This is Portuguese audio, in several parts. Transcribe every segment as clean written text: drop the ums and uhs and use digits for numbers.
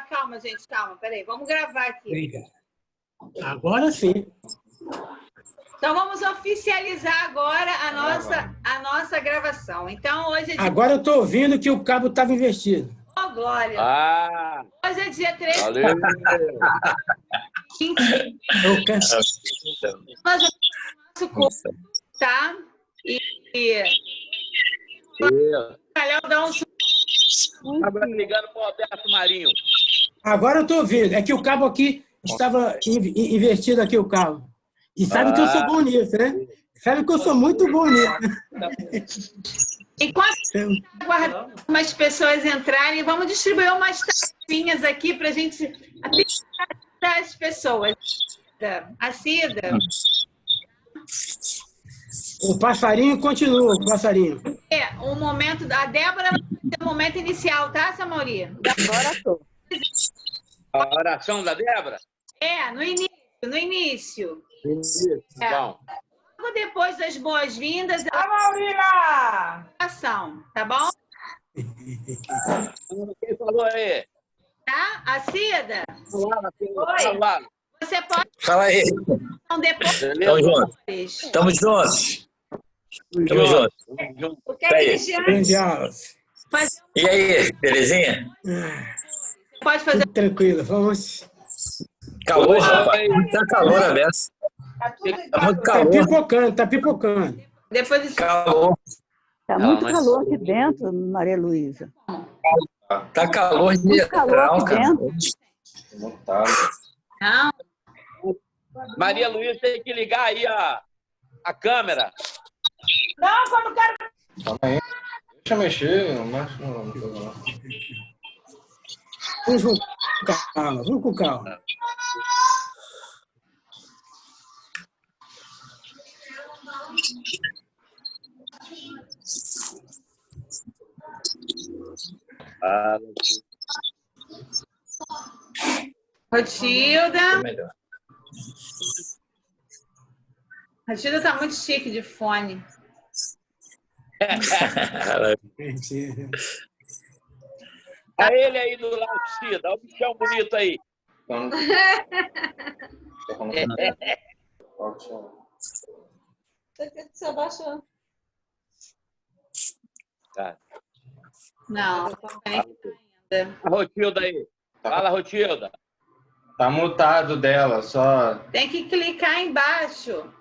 calma, gente, calma. Peraí, vamos gravar aqui. Obrigado. Agora sim. Então, vamos oficializar agora a nossa gravação. Então, hoje é dia... Agora eu estou ouvindo que o cabo estava invertido. Oh, glória! Hoje é dia 13. Valeu! Eu quero... Nós vamos fazer o nosso curso, tá? E o Calhau dá um... Estava ligando para o Alberto Marinho. Agora eu estou ouvindo. É que o cabo aqui estava invertido aqui, o cabo. E sabe que eu sou bom nisso, né? Sabe que eu sou muito bom nisso. Enquanto aguardamos umas pessoas entrarem, vamos distribuir umas tacinhas aqui para a gente apresentar as pessoas. A Cida. O passarinho continua, o passarinho. O momento... A Débora vai ter o momento inicial, tá, Samori? Agora estou. A oração da Débora? No início. Isso, bom. Logo depois das boas-vindas, Maurila! ação, tá bom? Quem falou aí? Tá? A Cida? Olá. Você pode... Fala aí. Então, depois... Tamo junto. Tamo juntos. Tamo juntos. O que é que eles Grande aulas. E aí, belezinha? pode fazer? Tudo tranquilo, vamos. Calor, rapaz. Tá calor a beça. Tá muito calor. Tá pipocando. Depois... Calor. Tá muito calor aqui dentro, Maria Luísa. Tá calor de Muito calor metal, aqui cara. dentro. Não. Maria Luísa tem que ligar aí a câmera. Não, quando quero... Calma aí. Deixa eu mexer, mas não. Vamos com calma, vamos com calma. Rotilda. Melhor. Rotilda tá muito chique de fone. Mentira. A ele aí do lado, Cida. Olha o bichão bonito aí. Você abaixou. Tá. Não, não tô conectada ainda. A Rotilda aí. Fala, Rotilda. Tá mutado dela, só. Tem que clicar embaixo.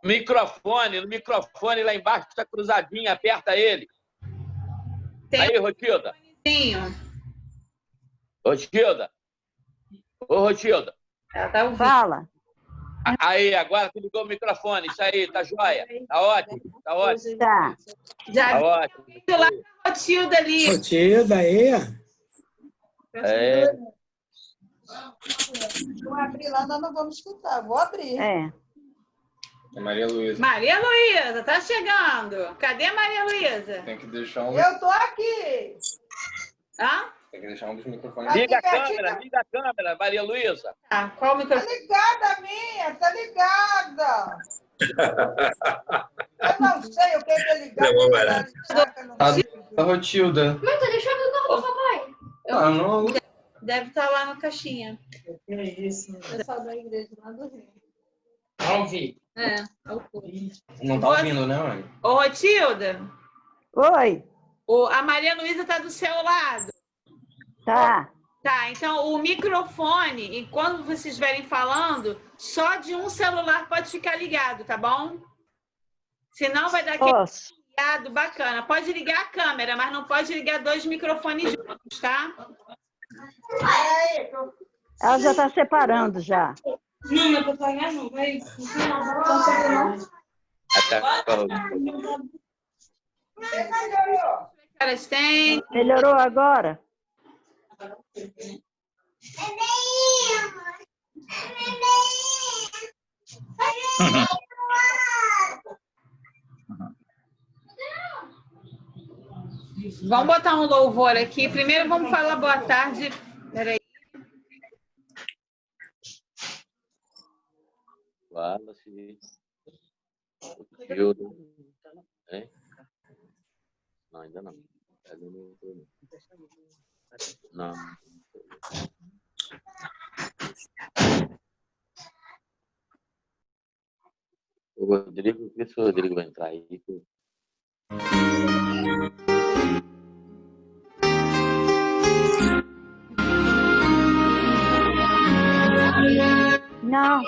No microfone lá embaixo está cruzadinho, aperta ele. Tem Aí, Rotilda. um... Rotilda. Ô, Rotilda. Ela tá ouvindo. Fala. Aí, agora tu ligou o microfone. Isso aí, tá joia. Tá ótimo, tá ótimo. Tá. Já Tá ótimo. viu lá a Rotilda ali. Rotilda aí. É. Vou abrir lá, nós não vamos escutar. Vou abrir. É. É Maria Luísa. Maria Luísa, tá chegando. Cadê a Maria Luísa? Tem que deixar um. Eu tô aqui. Hã? Tem que deixar um dos microfones. Liga a Aqui, liga a câmera, Maria Luísa. Tá, qual o Tá microfone? ligada a minha, tá ligada. Eu não sei o que é ligado. Levou barato. A Rotilda. Mas tá deixando não, papai. Ah, não. Deve estar lá na caixinha. Pessoal da igreja lá do Rio. É. Não tá ouvindo, né, mãe? Ô, Rotilda, Oi. a Maria Luísa tá do seu lado. Tá. Tá, então o microfone, e quando vocês estiverem falando, só de um celular pode ficar ligado, tá bom? Senão vai dar aquele Posso. ligado bacana. Pode ligar a câmera, mas não pode ligar dois microfones juntos, tá? Ela já está separando já. Não, não é pra pagar, não. Vai. Caras têm. Melhorou agora? Vamos botar um louvor aqui. Primeiro vamos falar boa tarde. Peraí. Fala, sim. Não, ainda não. Não. O Rodrigo, vê se o Rodrigo vai entrar aí. Não.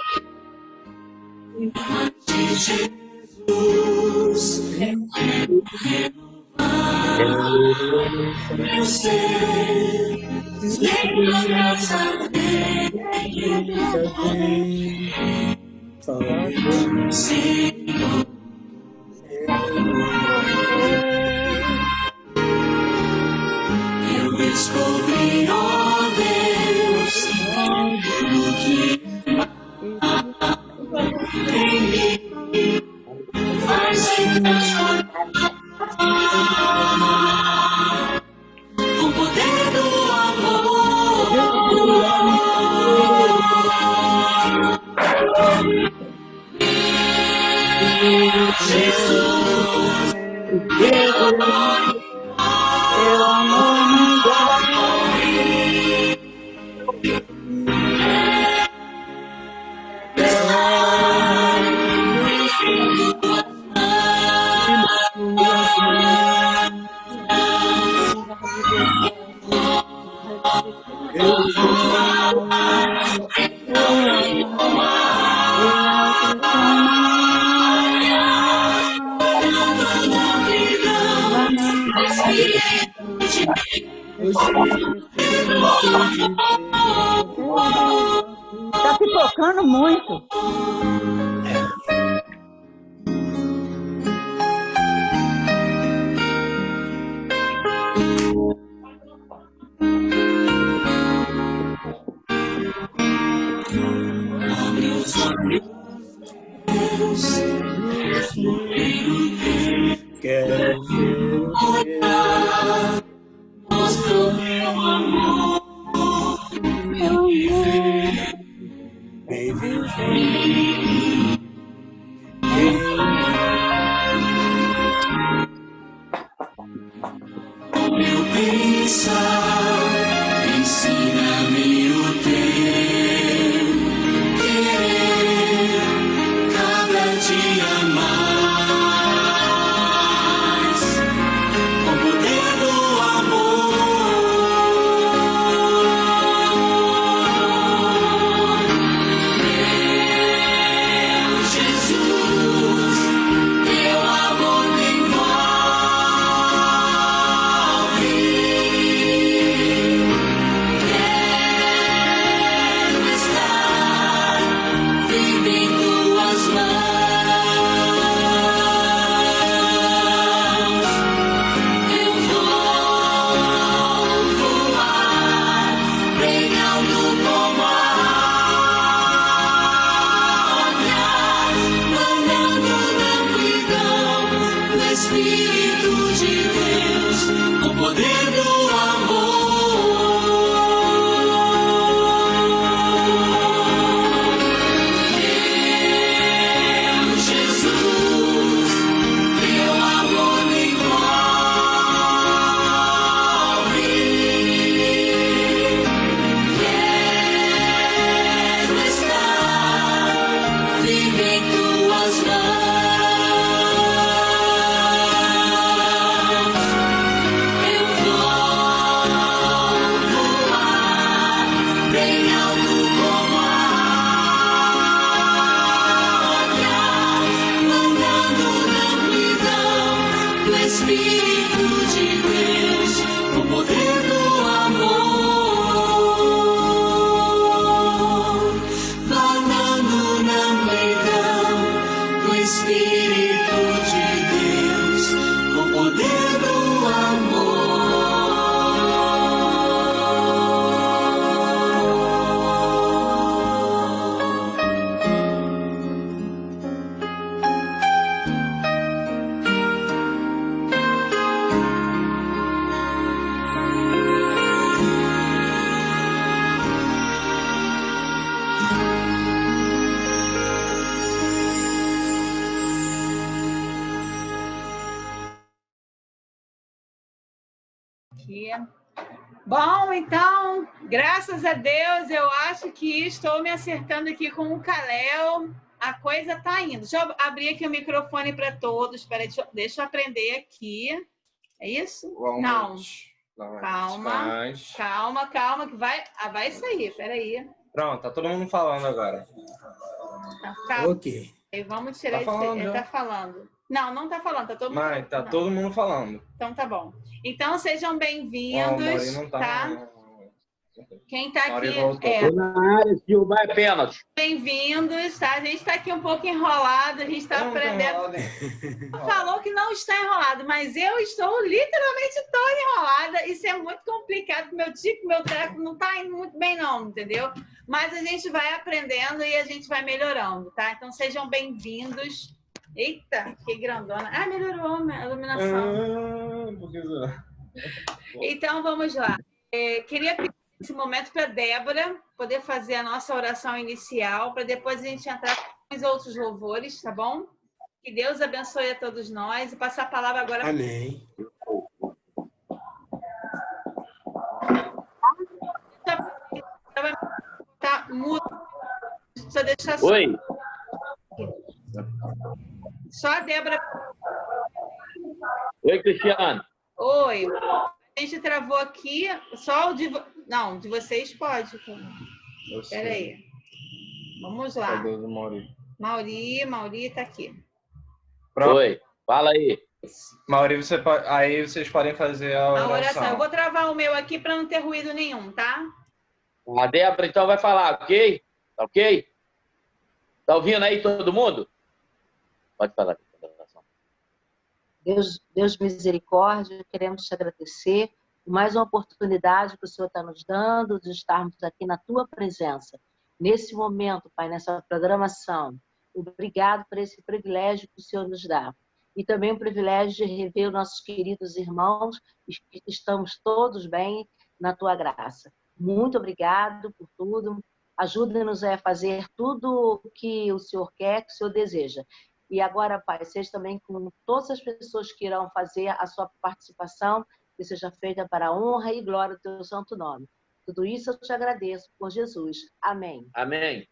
Eu descobri, ó Deus, tudo que em mim faz se transformar. O poder do amor. Jesus, teu amor não Está pipocando muito. Quero olhar, mostrou meu amor. vem viver. Meu pensar, ensina-me o teu querer, cada dia mais, com o poder do amor. Meu Jesus, teu amor me envolve. Quero estar firme em tuas mãos. Eu vou voar bem alto como a águia, andando na amplidão do Espírito de Deus, com o poder do amor. Meu Jesus, teu amor me envolve. Quero estar firme em tuas mãos. Eu vou voar bem alto como a águia, andando na amplidão do Espírito de Deus, com o poder do amor. Andando na amplidão do Espírito de Deus, com o poder do Aqui. Bom, então, graças a Deus, eu acho que estou me acertando aqui com o Kalel. a coisa tá indo. Deixa eu abrir aqui o microfone para todos. Peraí, deixa eu aprender aqui. É isso? Não. Calma, que vai sair. Peraí. Pronto, tá todo mundo falando agora. Calma. Ok. Aí, vamos tirar isso aí. Ele tá falando. Não tá falando. Tá todo mundo falando. Tá todo mundo falando. Então tá bom. Então sejam bem-vindos, tá? Quem tá aqui Na área, Silva, é pênalti. Bem-vindos, tá? A gente está aqui um pouco enrolado, a gente está aprendendo. Falou que não está enrolado, mas eu estou literalmente toda enrolada. Isso é muito complicado, meu treco não está indo muito bem não, entendeu? Mas a gente vai aprendendo e a gente vai melhorando, tá? Então sejam bem-vindos. Eita, que grandona. Ah, melhorou a iluminação. Então vamos lá. Queria pedir esse momento para a Débora poder fazer a nossa oração inicial, para depois a gente entrar com os outros louvores, tá bom? Que Deus abençoe a todos nós e passar a palavra agora. Amém. Tá mudo. Só deixar só. Oi. Só a Débora. Oi, Cristiano. Oi. A gente travou aqui, só o de... Não, de vocês pode. Espera aí. Vamos lá. Mauri tá aqui. Pronto. Oi, fala aí. Mauri, aí vocês podem fazer a oração. Eu vou travar o meu aqui para não ter ruído nenhum, tá? A Débora, então, vai falar, ok? Tá ok? Tá ouvindo aí todo mundo? Pode falar. Deus misericórdia, queremos te agradecer por mais uma oportunidade que o Senhor está nos dando de estarmos aqui na tua presença. Nesse momento, Pai, nessa programação, obrigado por esse privilégio que o Senhor nos dá. E também o privilégio de rever os nossos queridos irmãos, que estamos todos bem na tua graça. Muito obrigado por tudo. Ajuda-nos a fazer tudo o que o Senhor quer, que o Senhor deseja. E agora, Pai, seja também com todas as pessoas que irão fazer a sua participação, que seja feita para a honra e glória do teu santo nome. Tudo isso eu te agradeço por Jesus. Amém. Amém.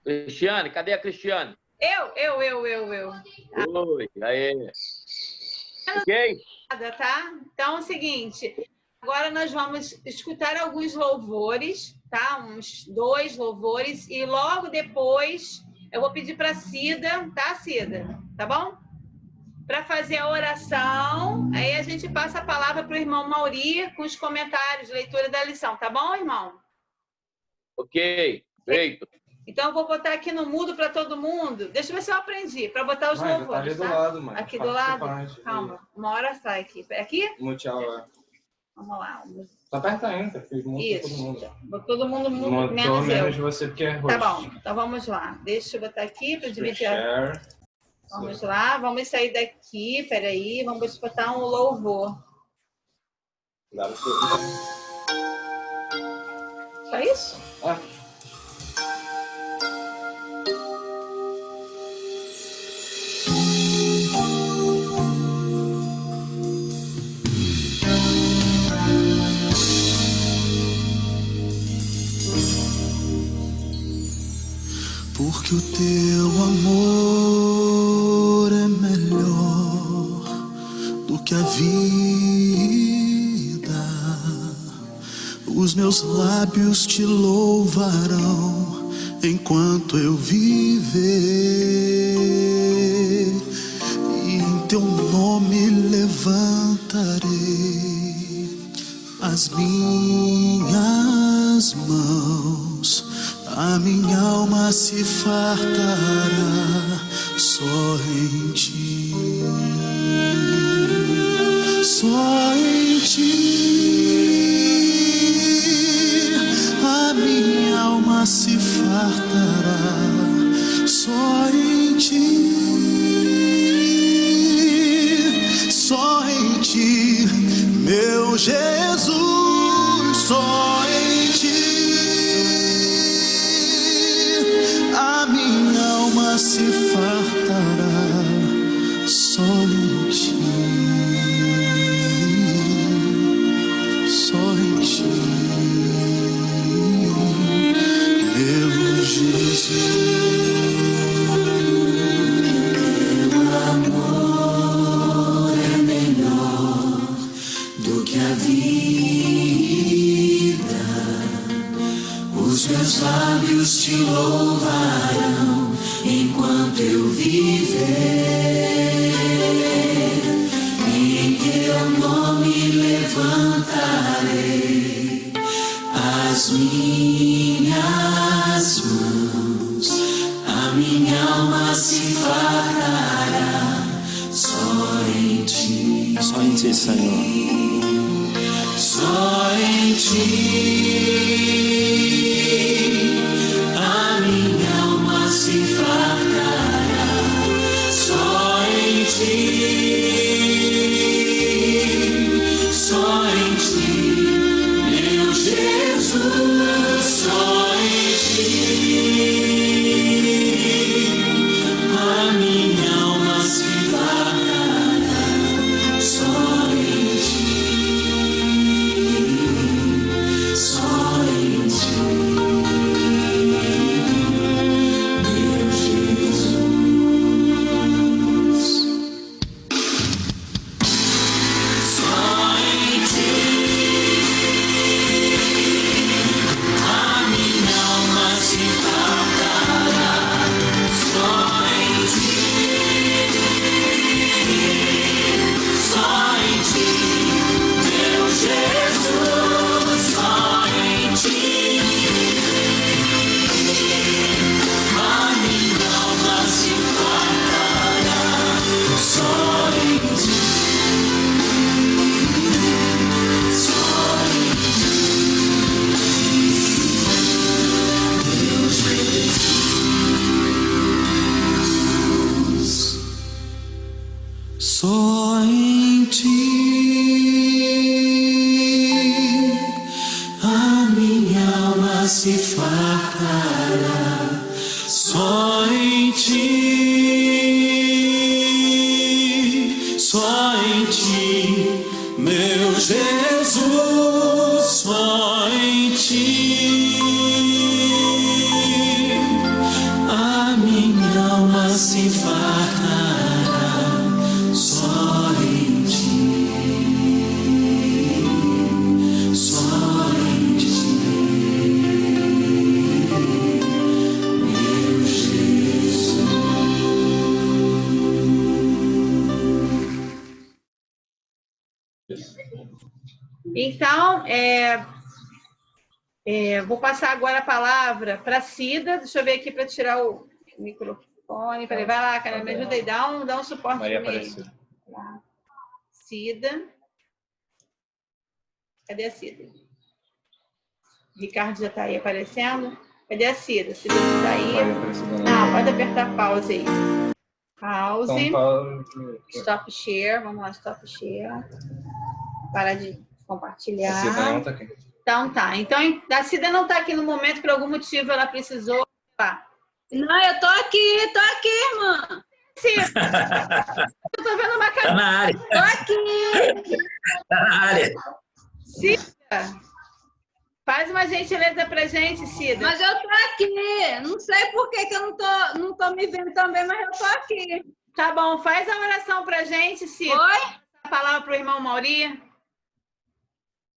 Cristiane, cadê a Cristiane? Eu. Oi, aí. Ok? Tá? Então é o seguinte, agora nós vamos escutar alguns louvores, tá? Uns 2 louvores, e logo depois eu vou pedir para a Cida, tá, Cida? Tá bom? Para fazer a oração, aí a gente passa a palavra para o irmão Mauri com os comentários, leitura da lição, tá bom, irmão? Ok, feito. Então, eu vou botar aqui no mudo para todo mundo. Deixa eu ver se eu aprendi, para botar os louvores, tá? Lado, mãe. Aqui do lado? Calma, uma hora sai aqui. Aqui? Tchau, Vamos lá. Tá perto ainda, fiz muito todo mundo. Todo mundo menos você, porque é rosto. Tá bom, então vamos lá. Deixa eu botar aqui para dividir. Vamos lá, vamos sair daqui, peraí, vamos botar um louvor. Só isso? Porque o teu amor é melhor do que a vida. Os meus lábios te louvarão enquanto eu viver, e em teu nome levantarei as minhas mãos. A minha alma se fartará só em ti, só em ti. A minha alma se fartará só em ti, só em ti, meu Jesus, só em ti. A minha se fartará só em ti, só em ti, meu Jesus. Teu amor é melhor do que a vida. Os meus lábios te louvarão enquanto eu viver. Em teu nome levantarei as minhas mãos. A minha alma se fartará só em ti. Só em ti, Senhor. Só em ti. A minha alma se fartará só em ti, só em ti, meu Jesus, só em ti. A minha alma se fartará só em ti, só em ti. Só em ti a minha alma se fartará. Só em ti, só em ti, meu Jesus, só em ti. A minha alma se fartará. Só em ti, só em ti, meu Jesus. Então, vou passar agora a palavra para a Cida. Deixa eu ver aqui para tirar o microfone. Peraí, vai lá, cara, me ajuda aí, dá um suporte. Maria Aparecida. Cida. Cadê a Cida? Ricardo já está aí aparecendo. Cadê a Cida? Cida não está aí. Não, pode apertar pause aí. Pause. Então, Stop share. Vamos lá, stop share. Para de compartilhar. a Cida não está aqui. Então tá. Então a Cida não está aqui no momento, por algum motivo ela precisou. Tá. Não, eu tô aqui, irmã. Cida. Eu tô vendo uma cara. Tá na área. Tô aqui. Tá na área. Cida, faz uma gentileza pra gente, Cida. Mas eu tô aqui. Não sei por que eu não tô me vendo também, mas eu tô aqui. Tá bom, faz a oração pra gente, Cida. Oi? A palavra pro irmão Mauri.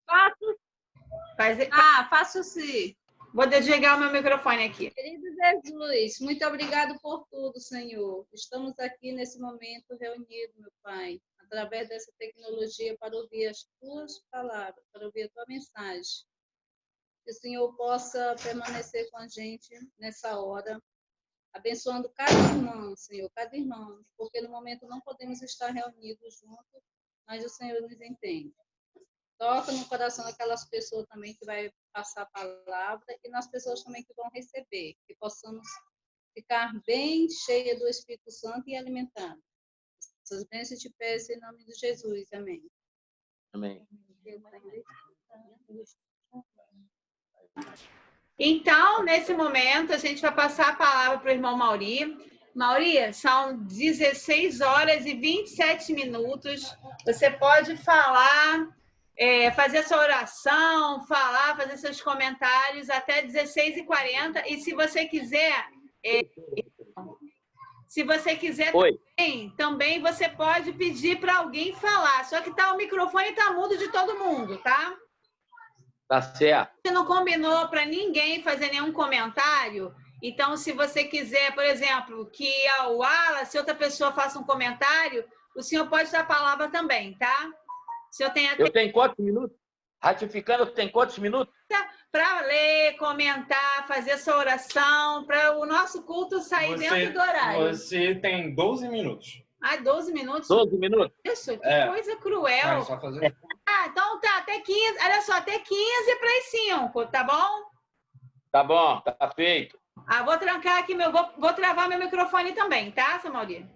Faço. Faço sim. Vou desligar o meu microfone aqui. Querido Jesus, muito obrigado por tudo, Senhor. Estamos aqui nesse momento reunidos, meu Pai, através dessa tecnologia para ouvir as Tuas palavras, para ouvir a Tua mensagem. Que o Senhor possa permanecer com a gente nessa hora, abençoando cada irmão, Senhor, cada irmão, porque no momento não podemos estar reunidos juntos, mas o Senhor nos entende. Toca no coração daquelas pessoas também que vai passar a palavra e nas pessoas também que vão receber, que possamos ficar bem cheia do Espírito Santo e alimentados. Essas bênçãos te peço em nome de Jesus. Amém. Amém. Então, nesse momento, a gente vai passar a palavra para o irmão Mauri. Mauri, são 16 horas e 27 minutos. Você pode falar, fazer sua oração, fazer seus comentários até 16h40. E se você quiser, também você pode pedir para alguém falar. Só que o microfone está mudo de todo mundo, tá? Tá certo. Você não combinou para ninguém fazer nenhum comentário? Então, se você quiser, por exemplo, que ao Wallace, outra pessoa faça um comentário, o senhor pode dar a palavra também, tá? Eu tenho quantos minutos? Ratificando, tem quantos minutos? Para ler, comentar, fazer sua oração, para o nosso culto sair dentro do horário. Você tem 12 minutos. 12 minutos? 12 minutos? Isso, que coisa cruel. Só fazer... Então tá, até 15. Olha só, até 15 para as 5, tá bom? Tá bom, tá feito. Vou trancar aqui, vou travar meu microfone também, tá, Samauri?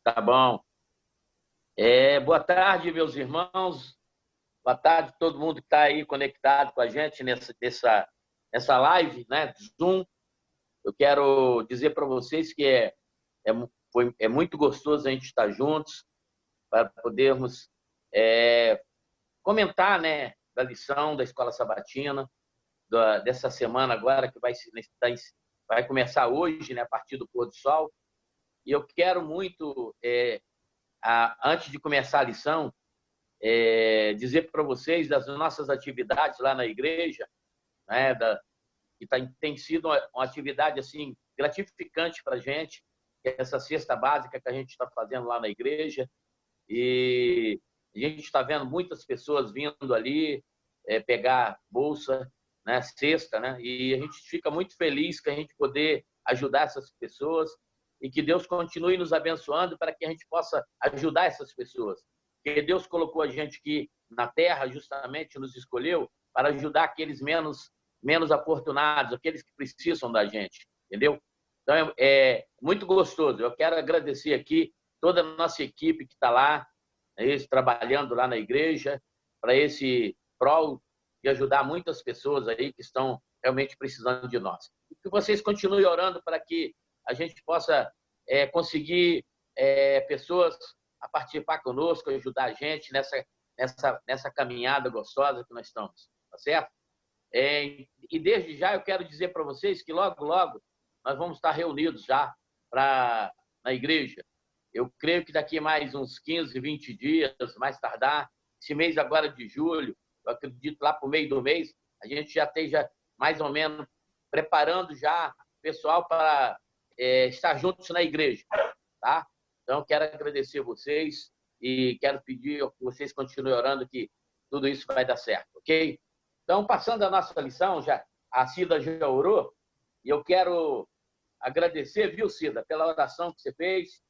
Tá bom. Boa tarde, meus irmãos. Boa tarde a todo mundo que está aí conectado com a gente nessa live, né, Zoom. Eu quero dizer para vocês que é muito gostoso a gente estar juntos para podermos comentar, né, da lição da Escola Sabatina, dessa semana agora, que vai começar hoje, né, a partir do pôr do sol. E eu quero muito, antes de começar a lição, dizer para vocês das nossas atividades lá na igreja, né, que tem sido uma atividade assim, gratificante para a gente, que é essa cesta básica que a gente está fazendo lá na igreja. E a gente está vendo muitas pessoas vindo ali pegar bolsa, né, cesta, né? E a gente fica muito feliz que a gente poder ajudar essas pessoas e que Deus continue nos abençoando para que a gente possa ajudar essas pessoas. Porque Deus colocou a gente aqui na terra, justamente nos escolheu para ajudar aqueles menos afortunados, aqueles que precisam da gente, entendeu? Então é muito gostoso. Eu quero agradecer aqui toda a nossa equipe que está lá, trabalhando lá na igreja, para esse prol de ajudar muitas pessoas aí que estão realmente precisando de nós. E que vocês continuem orando para que a gente possa conseguir pessoas a participar conosco, ajudar a gente nessa caminhada gostosa que nós estamos, tá certo? E desde já eu quero dizer para vocês que logo, logo nós vamos estar reunidos já na igreja. Eu creio que daqui mais uns 15, 20 dias, mais tardar, esse mês agora de julho, eu acredito lá para o meio do mês, a gente já esteja mais ou menos preparando já o pessoal para estar juntos na igreja, tá? Então, quero agradecer vocês e quero pedir que vocês continuem orando que tudo isso vai dar certo, ok? Então, passando a nossa lição, a Cida já orou, e eu quero agradecer, viu, Cida, pela oração que você fez.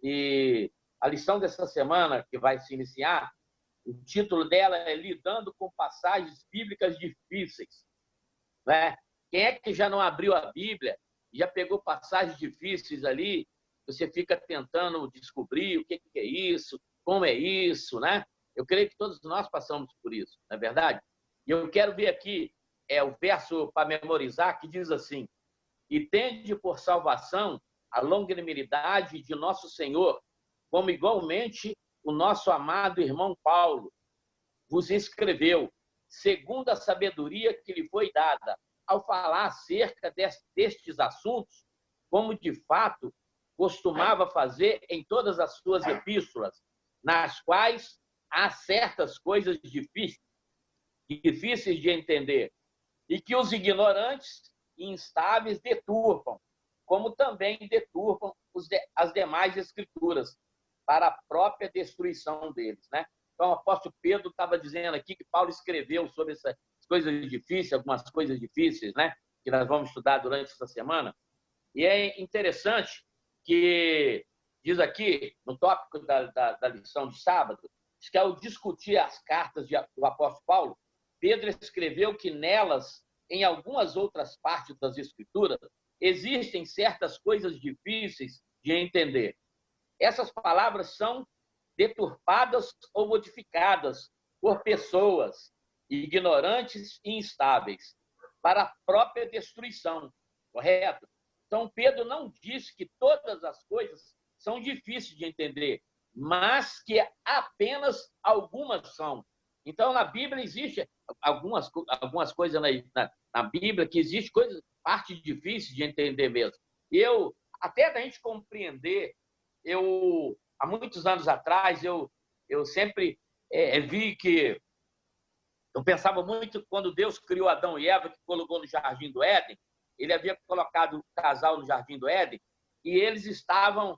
E a lição dessa semana, que vai se iniciar, o título dela é Lidando com Passagens Bíblicas Difíceis. Né? Quem é que já não abriu a Bíblia, já pegou passagens difíceis ali, você fica tentando descobrir o que é isso, como é isso, né? Eu creio que todos nós passamos por isso, não é verdade? E eu quero ver aqui o verso para memorizar, que diz assim: e tende por salvação a longanimidade de nosso Senhor, como igualmente o nosso amado irmão Paulo vos escreveu, segundo a sabedoria que lhe foi dada, ao falar acerca destes assuntos, como de fato costumava fazer em todas as suas epístolas, nas quais há certas coisas difíceis de entender, e que os ignorantes e instáveis deturpam, como também deturpam as demais escrituras, para a própria destruição deles, né? Então, o apóstolo Pedro estava dizendo aqui que Paulo escreveu sobre essas coisas difíceis, algumas coisas difíceis, né? Que nós vamos estudar durante essa semana. E é interessante que, diz aqui, no tópico da lição de sábado, que ao discutir as cartas do apóstolo Paulo, Pedro escreveu que nelas, em algumas outras partes das escrituras, existem certas coisas difíceis de entender. Essas palavras são deturpadas ou modificadas por pessoas ignorantes e instáveis para a própria destruição, correto? Então, Pedro não disse que todas as coisas são difíceis de entender, mas que apenas algumas são. Então, na Bíblia existe algumas coisas na Bíblia que existe coisas, parte difícil de entender mesmo. Até da gente compreender, há muitos anos atrás, eu sempre vi que eu pensava muito quando Deus criou Adão e Eva, que colocou no Jardim do Éden. Ele havia colocado o casal no Jardim do Éden e eles estavam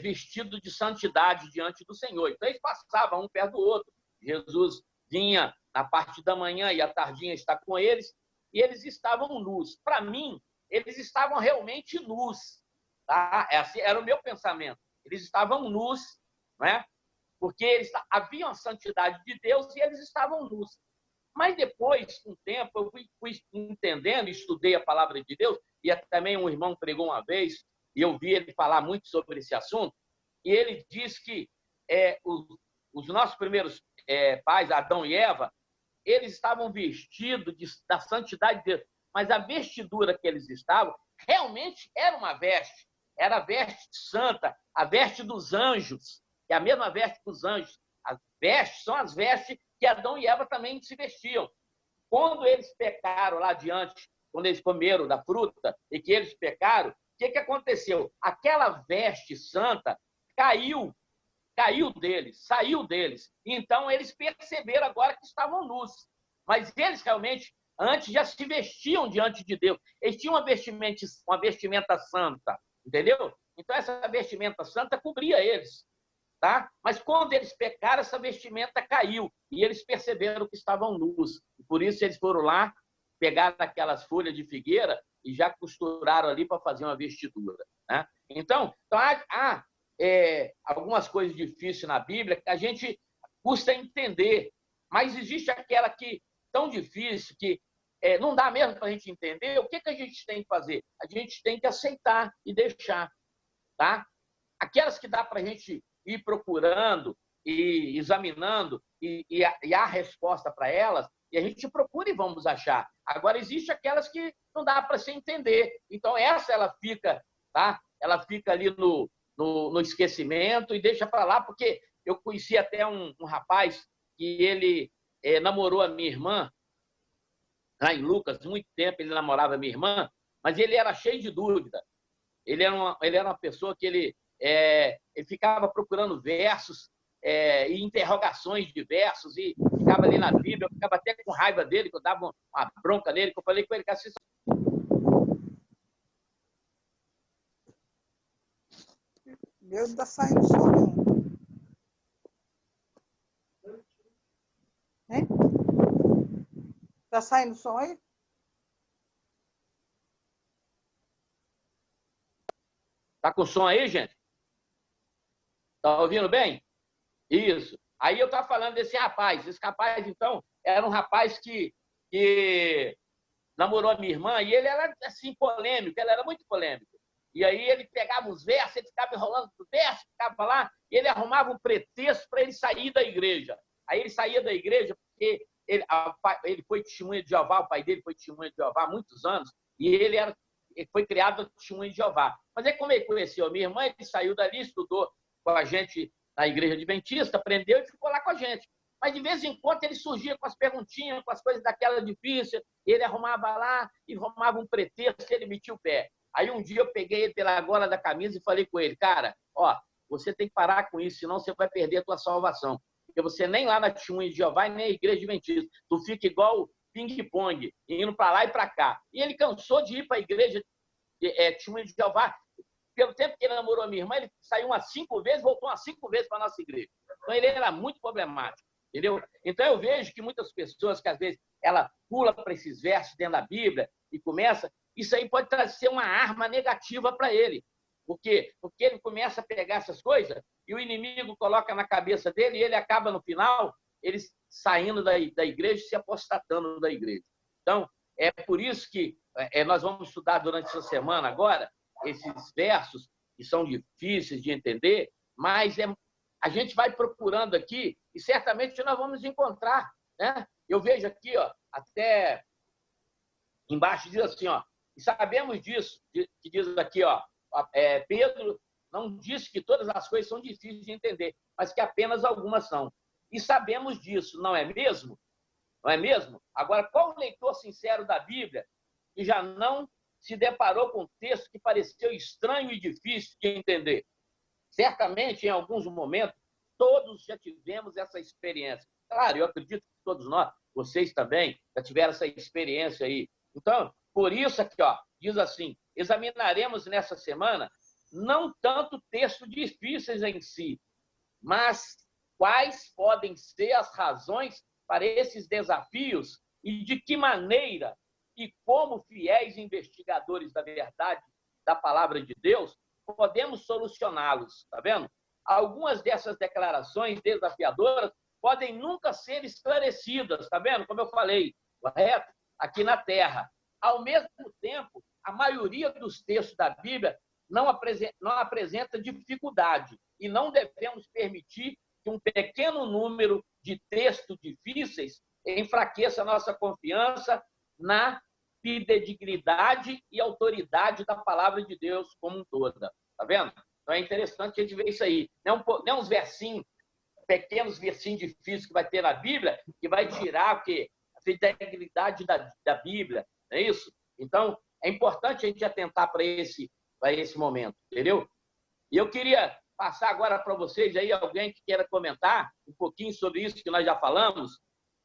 vestidos de santidade diante do Senhor. Então, eles passavam um perto do outro. Jesus vinha na parte da manhã e à tardinha está com eles, e eles estavam nus. Para mim, eles estavam realmente nus. Tá? Era o meu pensamento. Eles estavam nus, né? Porque eles haviam a santidade de Deus e eles estavam nus. Mas depois, com o tempo, eu fui entendendo, estudei a palavra de Deus, e também um irmão pregou uma vez, e eu vi ele falar muito sobre esse assunto, e ele diz que os nossos primeiros pais, Adão e Eva, eles estavam vestidos da santidade de Deus, mas a vestidura que eles estavam realmente era uma veste, era a veste santa, a veste dos anjos, que é a mesma veste dos anjos. As vestes são as vestes que Adão e Eva também se vestiam. Quando eles pecaram lá adiante, quando eles comeram da fruta e que eles pecaram, o que aconteceu? Aquela veste santa caiu deles, saiu deles. Então, eles perceberam agora que estavam nus. Mas eles realmente, antes, já se vestiam diante de Deus. Eles tinham uma vestimenta santa, entendeu? Então, essa vestimenta santa cobria eles. Tá? Mas quando eles pecaram, essa vestimenta caiu e eles perceberam que estavam nus. E por isso eles foram lá, pegaram aquelas folhas de figueira e já costuraram ali para fazer uma vestidura. Né? Então há algumas coisas difíceis na Bíblia que a gente custa entender, mas existe aquela que tão difícil que não dá mesmo para a gente entender. O que a gente tem que fazer? A gente tem que aceitar e deixar. Tá? Aquelas que dá para a gente ir procurando e examinando e há resposta para elas, e a gente procura e vamos achar. Agora, existe aquelas que não dá para se entender. Então, essa ela fica, tá? Ela fica ali no esquecimento e deixa para lá, porque eu conheci até um rapaz que ele namorou a minha irmã, lá em Lucas, muito tempo ele namorava a minha irmã, mas ele era cheio de dúvida. Ele era uma pessoa que ele ficava procurando versos e interrogações de versos e ficava ali na Bíblia, eu ficava até com raiva dele, que eu dava uma bronca nele, que eu falei com ele que assim... Deus está saindo som. Hein? Está saindo som aí? Tá com som aí, gente? Tá ouvindo bem? Isso. Aí eu estava falando desse rapaz. Esse rapaz, então, era um rapaz que namorou a minha irmã e ele era, assim, polêmico. Ele era muito polêmico. E aí ele pegava os versos, ele ficava enrolando os versos, ficava lá, e ele arrumava um pretexto para ele sair da igreja. Aí ele saía da igreja porque ele foi testemunha de Jeová, o pai dele foi testemunha de Jeová há muitos anos, e ele foi criado testemunha de Jeová. Mas aí, como ele conheceu a minha irmã, ele saiu dali, estudou com a gente na igreja adventista, aprendeu e ficou lá com a gente. Mas, de vez em quando, ele surgia com as perguntinhas, com as coisas daquela difícil, ele arrumava lá e arrumava um pretexto, ele metia o pé. Aí, um dia, eu peguei ele pela gola da camisa e falei com ele, cara, você tem que parar com isso, senão você vai perder a tua salvação. Porque você nem lá na testemunha de Jeová e nem na igreja adventista. Tu fica igual ping-pong, indo para lá e para cá. E ele cansou de ir para a igreja testemunha de Jeová. Pelo tempo que ele namorou a minha irmã, ele saiu umas 5 vezes, voltou umas 5 vezes para a nossa igreja. Então, ele era muito problemático, entendeu? Então, eu vejo que muitas pessoas, que às vezes, ela pula para esses versos dentro da Bíblia e começa, isso aí pode ser uma arma negativa para ele. Por quê? Porque ele começa a pegar essas coisas e o inimigo coloca na cabeça dele e ele acaba, no final, ele saindo da igreja e se apostatando da igreja. Então, é por isso que nós vamos estudar durante essa semana agora esses versos que são difíceis de entender, mas a gente vai procurando aqui e certamente nós vamos encontrar, né? Eu vejo aqui, até embaixo diz assim, E sabemos disso, que diz aqui, ó, Pedro não disse que todas as coisas são difíceis de entender, mas que apenas algumas são. E sabemos disso, não é mesmo? Não é mesmo? Agora, qual leitor sincero da Bíblia que já não se deparou com um texto que pareceu estranho e difícil de entender? Certamente, em alguns momentos, todos já tivemos essa experiência. Claro, eu acredito que todos nós, vocês também, já tiveram essa experiência aí. Então, por isso aqui, ó, diz assim, examinaremos nessa semana não tanto textos difíceis em si, mas quais podem ser as razões para esses desafios e de que maneira e como fiéis investigadores da verdade da palavra de Deus podemos solucioná-los, tá vendo? Algumas dessas declarações desafiadoras podem nunca ser esclarecidas, tá vendo? Como eu falei, correto? Aqui na Terra. Ao mesmo tempo, a maioria dos textos da Bíblia não apresenta dificuldade e não devemos permitir que um pequeno número de textos difíceis enfraqueça a nossa confiança na fidedignidade e autoridade da palavra de Deus como um toda. Tá vendo? Então é interessante a gente ver isso aí. Não é uns versinhos, pequenos versinhos difíceis que vai ter na Bíblia que vai tirar o quê? A fidedignidade da Bíblia. Não é isso? Então, é importante a gente atentar para esse momento, entendeu? E eu queria passar agora para vocês aí, alguém que queira comentar um pouquinho sobre isso que nós já falamos,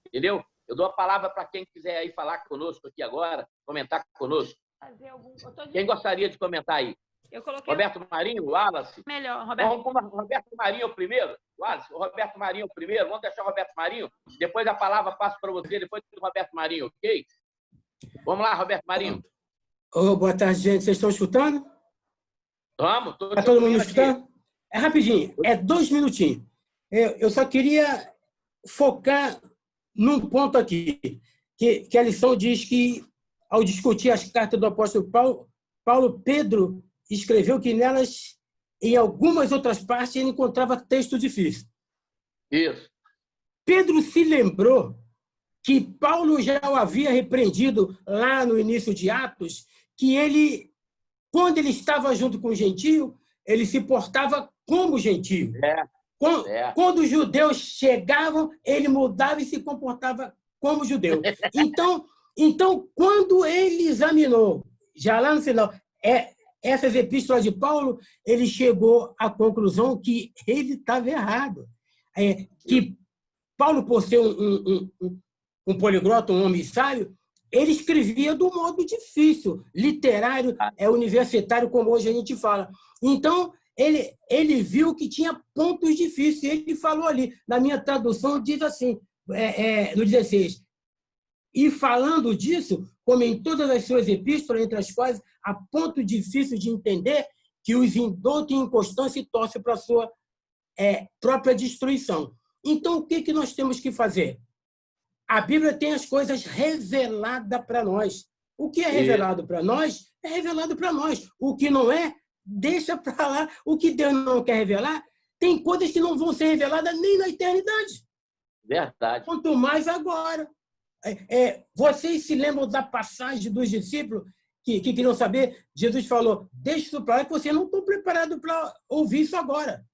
entendeu? Eu dou a palavra para quem quiser aí falar conosco aqui agora, comentar conosco. Quem gostaria de comentar aí? Eu coloquei... Roberto Marinho, Wallace? Melhor, Roberto. Vamos com o Roberto Marinho primeiro. Wallace, o Roberto Marinho primeiro. Vamos deixar o Roberto Marinho. Depois a palavra passa para você, depois do Roberto Marinho, ok? Vamos lá, Roberto Marinho. Boa tarde, gente. Vocês estão escutando? Vamos. Está todo mundo escutando? É rapidinho, é 2 minutinhos. Eu só queria focar num ponto aqui, que a lição diz que, ao discutir as cartas do apóstolo Paulo, Pedro escreveu que nelas, em algumas outras partes, ele encontrava texto difícil. Isso. Pedro se lembrou que Paulo já o havia repreendido lá no início de Atos, que ele, quando ele estava junto com o gentio, ele se portava como gentio. Quando os judeus chegavam, ele mudava e se comportava como judeu. Então, quando ele examinou, já lá no final, essas epístolas de Paulo, ele chegou à conclusão que ele estava errado. Que Paulo, por ser um poliglota, um homem sábio, ele escrevia do modo difícil, literário, universitário, como hoje a gente fala. Então, ele viu que tinha pontos difíceis. Ele falou ali, na minha tradução, diz assim, no 16, e falando disso, como em todas as suas epístolas, entre as quais há ponto difícil de entender, que os indoutos em inconstância e torcem para a sua própria destruição. Então, o que nós temos que fazer? A Bíblia tem as coisas reveladas para nós. O que é revelado para nós, é revelado para nós. O que não é, deixa para lá. O que Deus não quer revelar, tem coisas que não vão ser reveladas nem na eternidade. Verdade. Quanto mais agora. Vocês se lembram da passagem dos discípulos que queriam saber? Jesus falou, deixa isso para lá, que vocês não estão preparados para ouvir isso agora.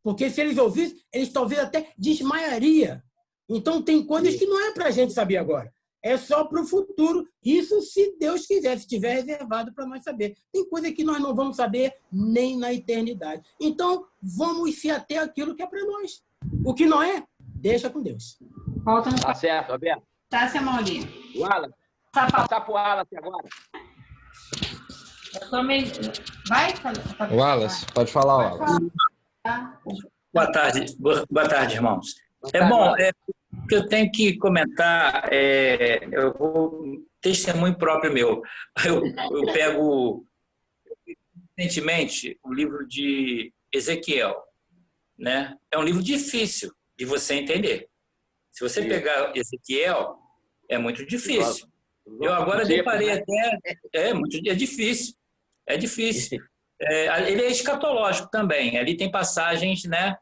Porque se eles ouvissem, eles talvez até desmaiariam. Então, tem coisas que não é para a gente saber agora. É só para o futuro. Isso, se Deus quiser, se estiver reservado para nós saber. Tem coisa que nós não vamos saber nem na eternidade. Então, vamos se ater àquilo que é para nós. O que não é, deixa com Deus. Tá certo, Roberto. Tá, seu Maurício. Wallace. Passar para o Wallace agora. Eu tô meio... Vai? Wallace, pode falar, Wallace. Boa tarde, irmãos. Bom, o que eu tenho que comentar, eu vou testemunho próprio meu. Eu pego recentemente o livro de Ezequiel, né? É um livro difícil de você entender. Se você pegar Ezequiel, é muito difícil. Eu agora deparei até... É difícil. É difícil. Ele é escatológico também. Ali tem passagens, né,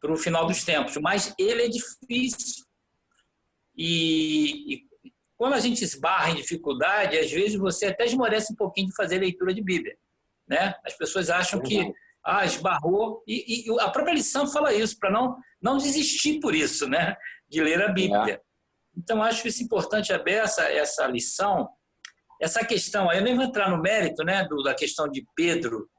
para o final dos tempos. Mas ele é difícil. E quando a gente esbarra em dificuldade, às vezes você até esmorece um pouquinho de fazer leitura de Bíblia, né? As pessoas acham que esbarrou, e a própria lição fala isso, para não desistir por isso, né? De ler a Bíblia. Então, acho isso importante, abrir essa lição, essa questão. Aí eu nem vou entrar no mérito, né, da questão de Pedro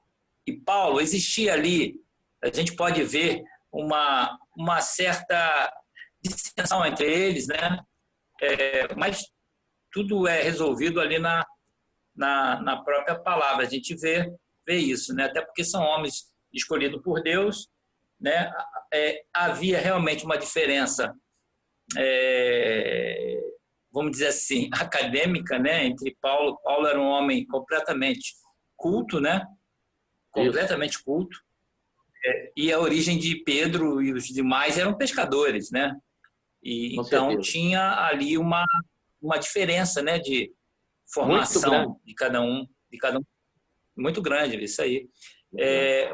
e Paulo. Existia ali, a gente pode ver uma certa dissensão entre eles, né? Mas tudo é resolvido ali na própria palavra. A gente vê isso, né? Até porque são homens escolhidos por Deus, né? Havia realmente uma diferença, vamos dizer assim, acadêmica, né? Entre Paulo. Paulo era um homem completamente culto, né? Completamente culto. E a origem de Pedro e os demais eram pescadores, né? E então tinha ali uma diferença, né, de formação de cada um, muito grande, isso aí.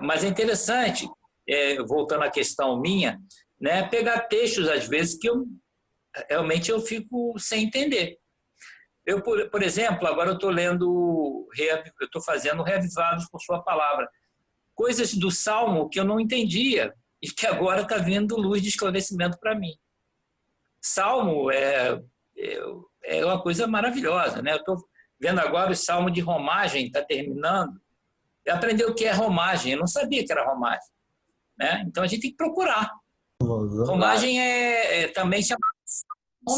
Mas é interessante, voltando à questão minha, né, pegar textos às vezes que realmente eu fico sem entender. Eu, por exemplo, agora eu estou fazendo Reavivados por Sua Palavra, coisas do Salmo que eu não entendia e que agora está vindo luz de esclarecimento para mim. Salmo é uma coisa maravilhosa, né? Eu estou vendo agora o Salmo de romagem, está terminando. Eu aprendi o que é romagem, eu não sabia que era romagem, né? Então a gente tem que procurar. Romagem também chama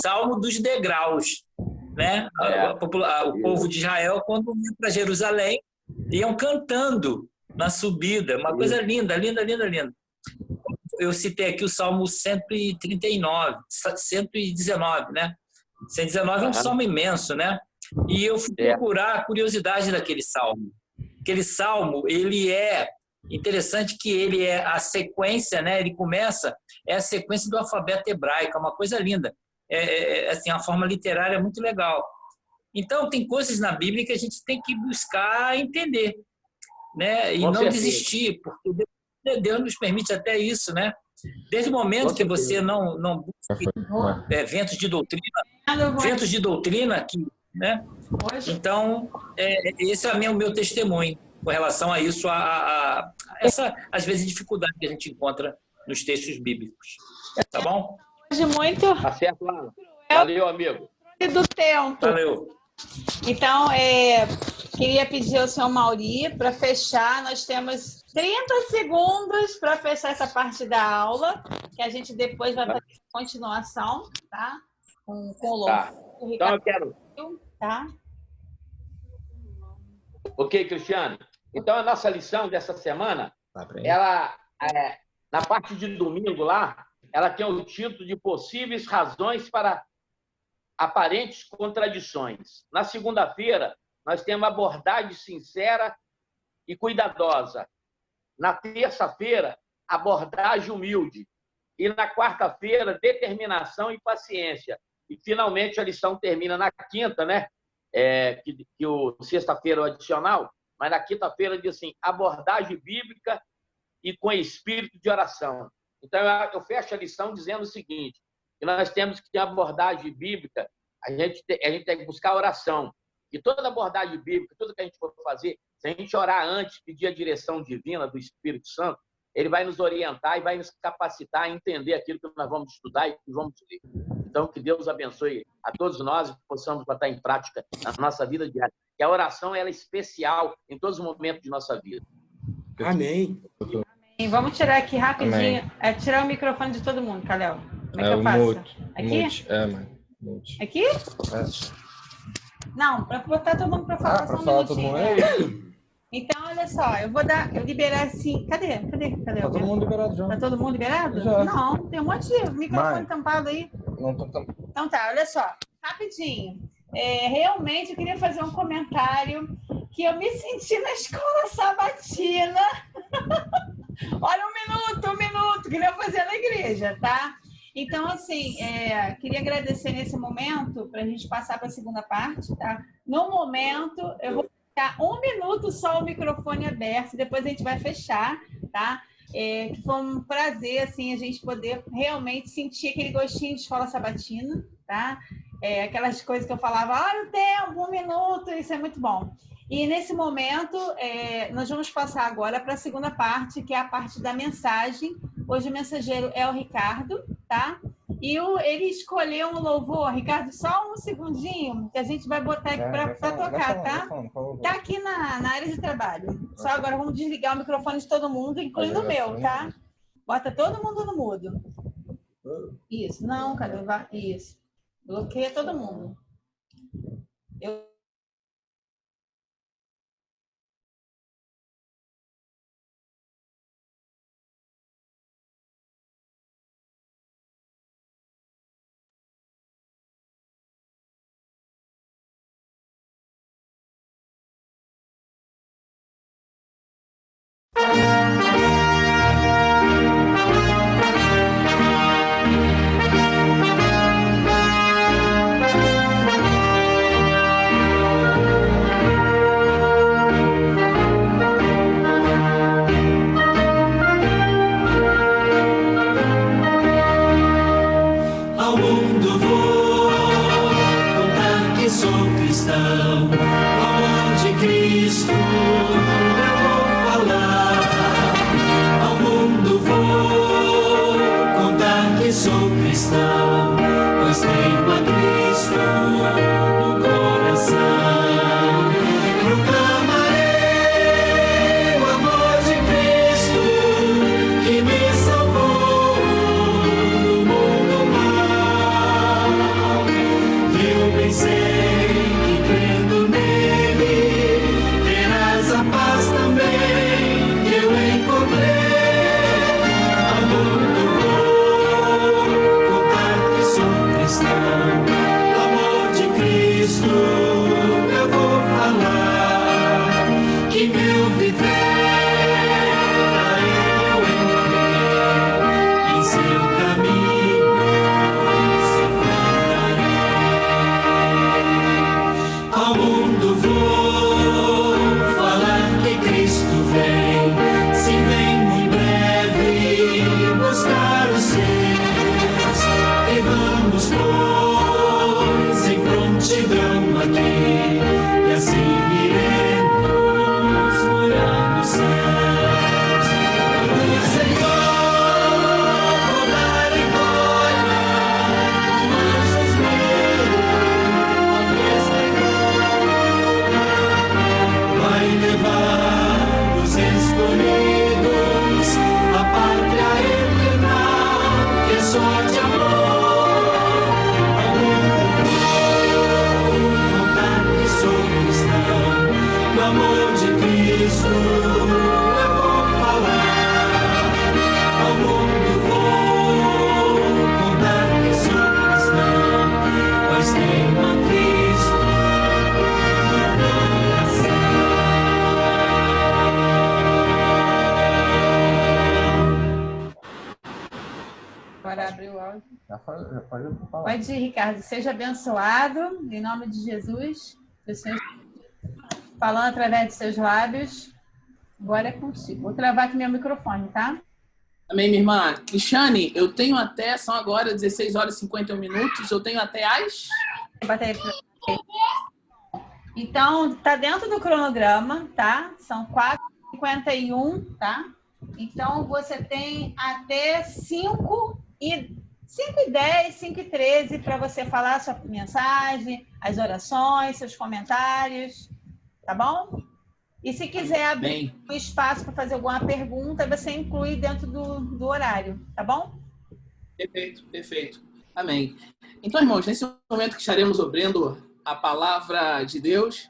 Salmo dos degraus, né? O povo de Israel, quando ia para Jerusalém, iam cantando na subida, uma coisa linda, linda, linda, linda. Eu citei aqui o Salmo 119, né? 119 é um salmo imenso, né? E eu fui procurar a curiosidade daquele salmo. Aquele salmo, ele é interessante que ele é a sequência, né? Ele começa, a sequência do alfabeto hebraico, é uma coisa linda. Assim, uma forma literária muito legal. Então, tem coisas na Bíblia que a gente tem que buscar entender, né? E não desistir, porque Deus nos permite até isso, né? Desde o momento que você não busque ventos de doutrina, aqui, né? Então, esse é o meu testemunho com relação a isso, essa, às vezes, dificuldade que a gente encontra nos textos bíblicos. Tá bom? Hoje muito. Tá certo, Alan. Valeu, amigo. Do tempo. Valeu. Então, queria pedir ao senhor Mauri para fechar. Nós temos 30 segundos para fechar essa parte da aula, que a gente depois vai fazer continuação, tá? Com o louvor. Então eu quero. Tá? Ok, Cristiano. Então a nossa lição dessa semana, ela, na parte de domingo lá, ela tem o título de Possíveis Razões para Aparentes Contradições. Na segunda-feira, nós temos abordagem sincera e cuidadosa. Na terça-feira, abordagem humilde. E na quarta-feira, determinação e paciência. E, finalmente, a lição termina na quinta, né? Que o sexta-feira é o adicional, mas na quinta-feira diz assim, abordagem bíblica e com espírito de oração. Então, eu fecho a lição dizendo o seguinte, que nós temos que ter abordagem bíblica, a gente tem que buscar oração. E toda abordagem bíblica, tudo que a gente for fazer, se a gente orar antes, pedir a direção divina do Espírito Santo, ele vai nos orientar e vai nos capacitar a entender aquilo que nós vamos estudar e que vamos ler. Então, que Deus abençoe a todos nós e que possamos botar em prática na nossa vida diária. Que a oração ela é especial em todos os momentos de nossa vida. Amém. Amém. Vamos tirar aqui rapidinho. Tirar o microfone de todo mundo, Calel. Como é que eu faço? Aqui? Mute. Aqui? Não, para botar todo mundo para falar só um falar todo mundo aí? Então, olha só, eu vou liberar assim. Cadê? Tá todo mundo liberado já. Tá todo mundo liberado? Já. Não, tem um monte de microfone tampado aí. Não tô tampado. Então tá, olha só, rapidinho. Realmente eu queria fazer um comentário que eu me senti na escola sabatina. Olha, um minuto, que eu fazer na igreja, tá? Então, assim, queria agradecer nesse momento para a gente passar para a segunda parte, tá? No momento, eu vou ficar 1 minuto só o microfone aberto, depois a gente vai fechar, tá? Que foi um prazer, assim, a gente poder realmente sentir aquele gostinho de escola sabatina, tá? aquelas coisas que eu falava, olha o tempo, 1 minuto, isso é muito bom. E nesse momento, nós vamos passar agora para a segunda parte, que é a parte da mensagem. Hoje o mensageiro é o Ricardo, tá? E ele escolheu um louvor. Ricardo, só um segundinho, que a gente vai botar aqui para tocar, tá? Tá aqui na área de trabalho. Só agora vamos desligar o microfone de todo mundo, incluindo o meu, tá? Bota todo mundo no mudo. Isso. Não, cadê? Isso. Bloqueia todo mundo. Ao mundo vou contar que sou cristão, o amor de Cristo eu vou falar. Ao mundo vou contar que sou cristão, pois tenho a Cristo no coração. Proclamarei o amor de Cristo que me salvou do mundo mal. Eu bem sei que crendo nele terás a paz também que eu encontrei. Ao mundo vou contar que sou cristão, o amor de Cristo eu vou falar. Que meu viver a ele eu entreguei, em seu caminho sempre andarei. Ao mundo vou falar que Cristo vem, sim, vem em breve buscar os seus. E vamos, pois, em prontidão aqui, e assim iremos morar nos céus. O Senhor rodar em glória, com anjos meus, vai levar os escolhidos à pátria eterna, que é só de amor. Ao mundo vou contar que sou cristão, do amor de Cristo eu vou falar. Ao mundo vou contar que sou cristão, pois tenho a Cristo no Agora abre o áudio. Pode ir, Ricardo. Seja abençoado, em nome de Jesus. O Senhor falando através de seus lábios. Agora é contigo. Vou travar aqui meu microfone, tá? Amém, minha irmã. Cristiane, eu tenho até, são agora 16 horas e 51 minutos, eu tenho até as... Então, tá dentro do cronograma, tá? São 4h51, tá? Então, você tem até 5h10, 5h13 para você falar a sua mensagem, as orações, seus comentários, tá bom? E se quiser abrir um espaço para fazer alguma pergunta, você inclui dentro do horário, tá bom? Perfeito, perfeito. Amém. Então, irmãos, nesse momento que estaremos ouvindo a palavra de Deus,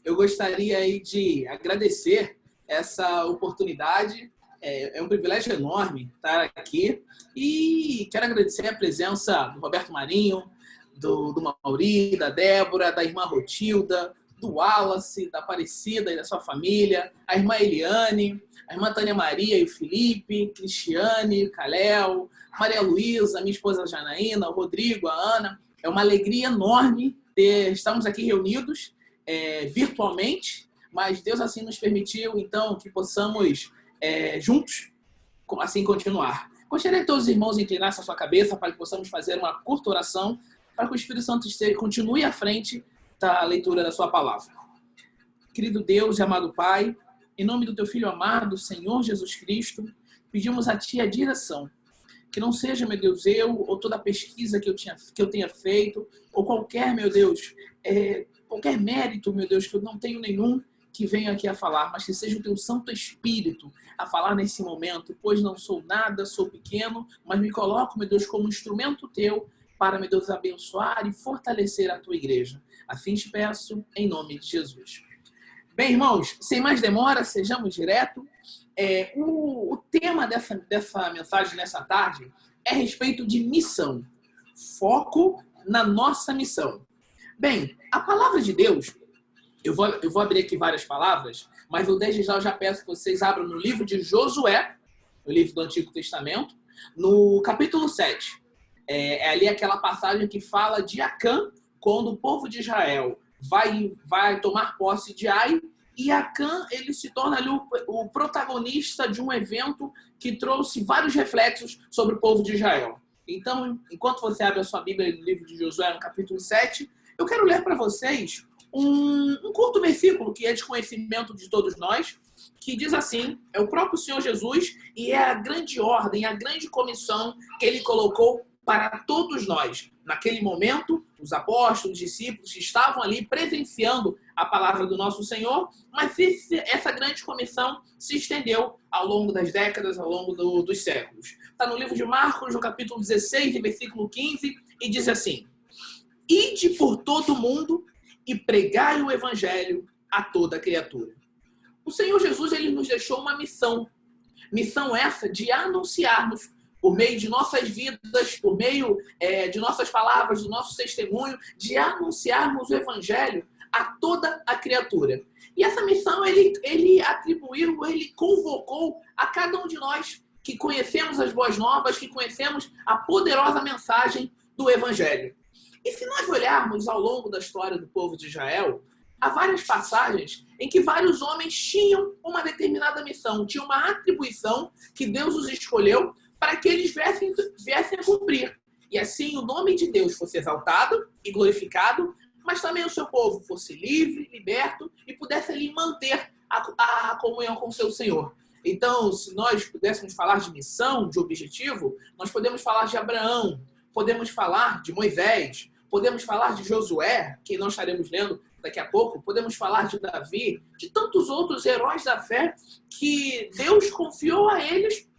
eu gostaria aí de agradecer essa oportunidade. É um privilégio enorme estar aqui e quero agradecer a presença do Roberto Marinho, do Mauri, da Débora, da irmã Rotilda, do Wallace, da Aparecida e da sua família, a irmã Eliane, a irmã Tânia Maria e o Felipe, Cristiane, Calel, Maria Luísa, minha esposa Janaína, o Rodrigo, a Ana. É uma alegria enorme estarmos aqui reunidos virtualmente, mas Deus assim nos permitiu, então, que possamos juntos assim continuar. Gostaria que todos os irmãos inclinassem a sua cabeça para que possamos fazer uma curta oração para que o Espírito Santo continue à frente da leitura da sua palavra. Querido Deus e amado Pai, em nome do teu Filho amado, Senhor Jesus Cristo, pedimos a Ti a direção. Que não seja, meu Deus, eu ou toda a pesquisa que eu tenha feito, ou qualquer, meu Deus, qualquer mérito, meu Deus, que eu não tenho nenhum, que venha aqui a falar, mas que seja o teu Santo Espírito a falar nesse momento, pois não sou nada, sou pequeno, mas me coloco, meu Deus, como instrumento teu para, meu Deus, abençoar e fortalecer a tua igreja. Assim te peço, em nome de Jesus. Bem, irmãos, sem mais demora, sejamos direto. O tema dessa mensagem nessa tarde é a respeito de missão. Foco na nossa missão. Bem, a palavra de Deus, eu vou abrir aqui várias palavras, mas eu desde já peço que vocês abram no livro de Josué, no livro do Antigo Testamento, no capítulo 7. É ali aquela passagem que fala de Acã, quando o povo de Israel vai tomar posse de Ai, e Acã, ele se torna ali o protagonista de um evento que trouxe vários reflexos sobre o povo de Israel. Então, enquanto você abre a sua Bíblia no livro de Josué, no capítulo 7, eu quero ler para vocês um curto versículo que é de conhecimento de todos nós, que diz assim, é o próprio Senhor Jesus e é a grande ordem, a grande comissão que ele colocou para todos nós. Naquele momento, os apóstolos, os discípulos estavam ali presenciando a palavra do nosso Senhor, mas essa grande comissão se estendeu ao longo das décadas, ao longo dos séculos. Está no livro de Marcos, no capítulo 16, versículo 15, e diz assim: Ide por todo o mundo e pregai o evangelho a toda criatura. O Senhor Jesus, ele nos deixou uma missão. Missão essa de anunciarmos, por meio de nossas vidas, por meio de nossas palavras, do nosso testemunho, de anunciarmos o evangelho a toda a criatura. E essa missão ele atribuiu, ele convocou a cada um de nós que conhecemos as boas novas, que conhecemos a poderosa mensagem do evangelho. E se nós olharmos ao longo da história do povo de Israel, há várias passagens em que vários homens tinham uma determinada missão, tinham uma atribuição que Deus os escolheu para que eles viessem a cumprir. E assim o nome de Deus fosse exaltado e glorificado, mas também o seu povo fosse livre, liberto e pudesse ali manter a comunhão com o seu Senhor. Então, se nós pudéssemos falar de missão, de objetivo, nós podemos falar de Abraão, podemos falar de Moisés, podemos falar de Josué, que nós estaremos lendo daqui a pouco, podemos falar de Davi, de tantos outros heróis da fé que Deus confiou a eles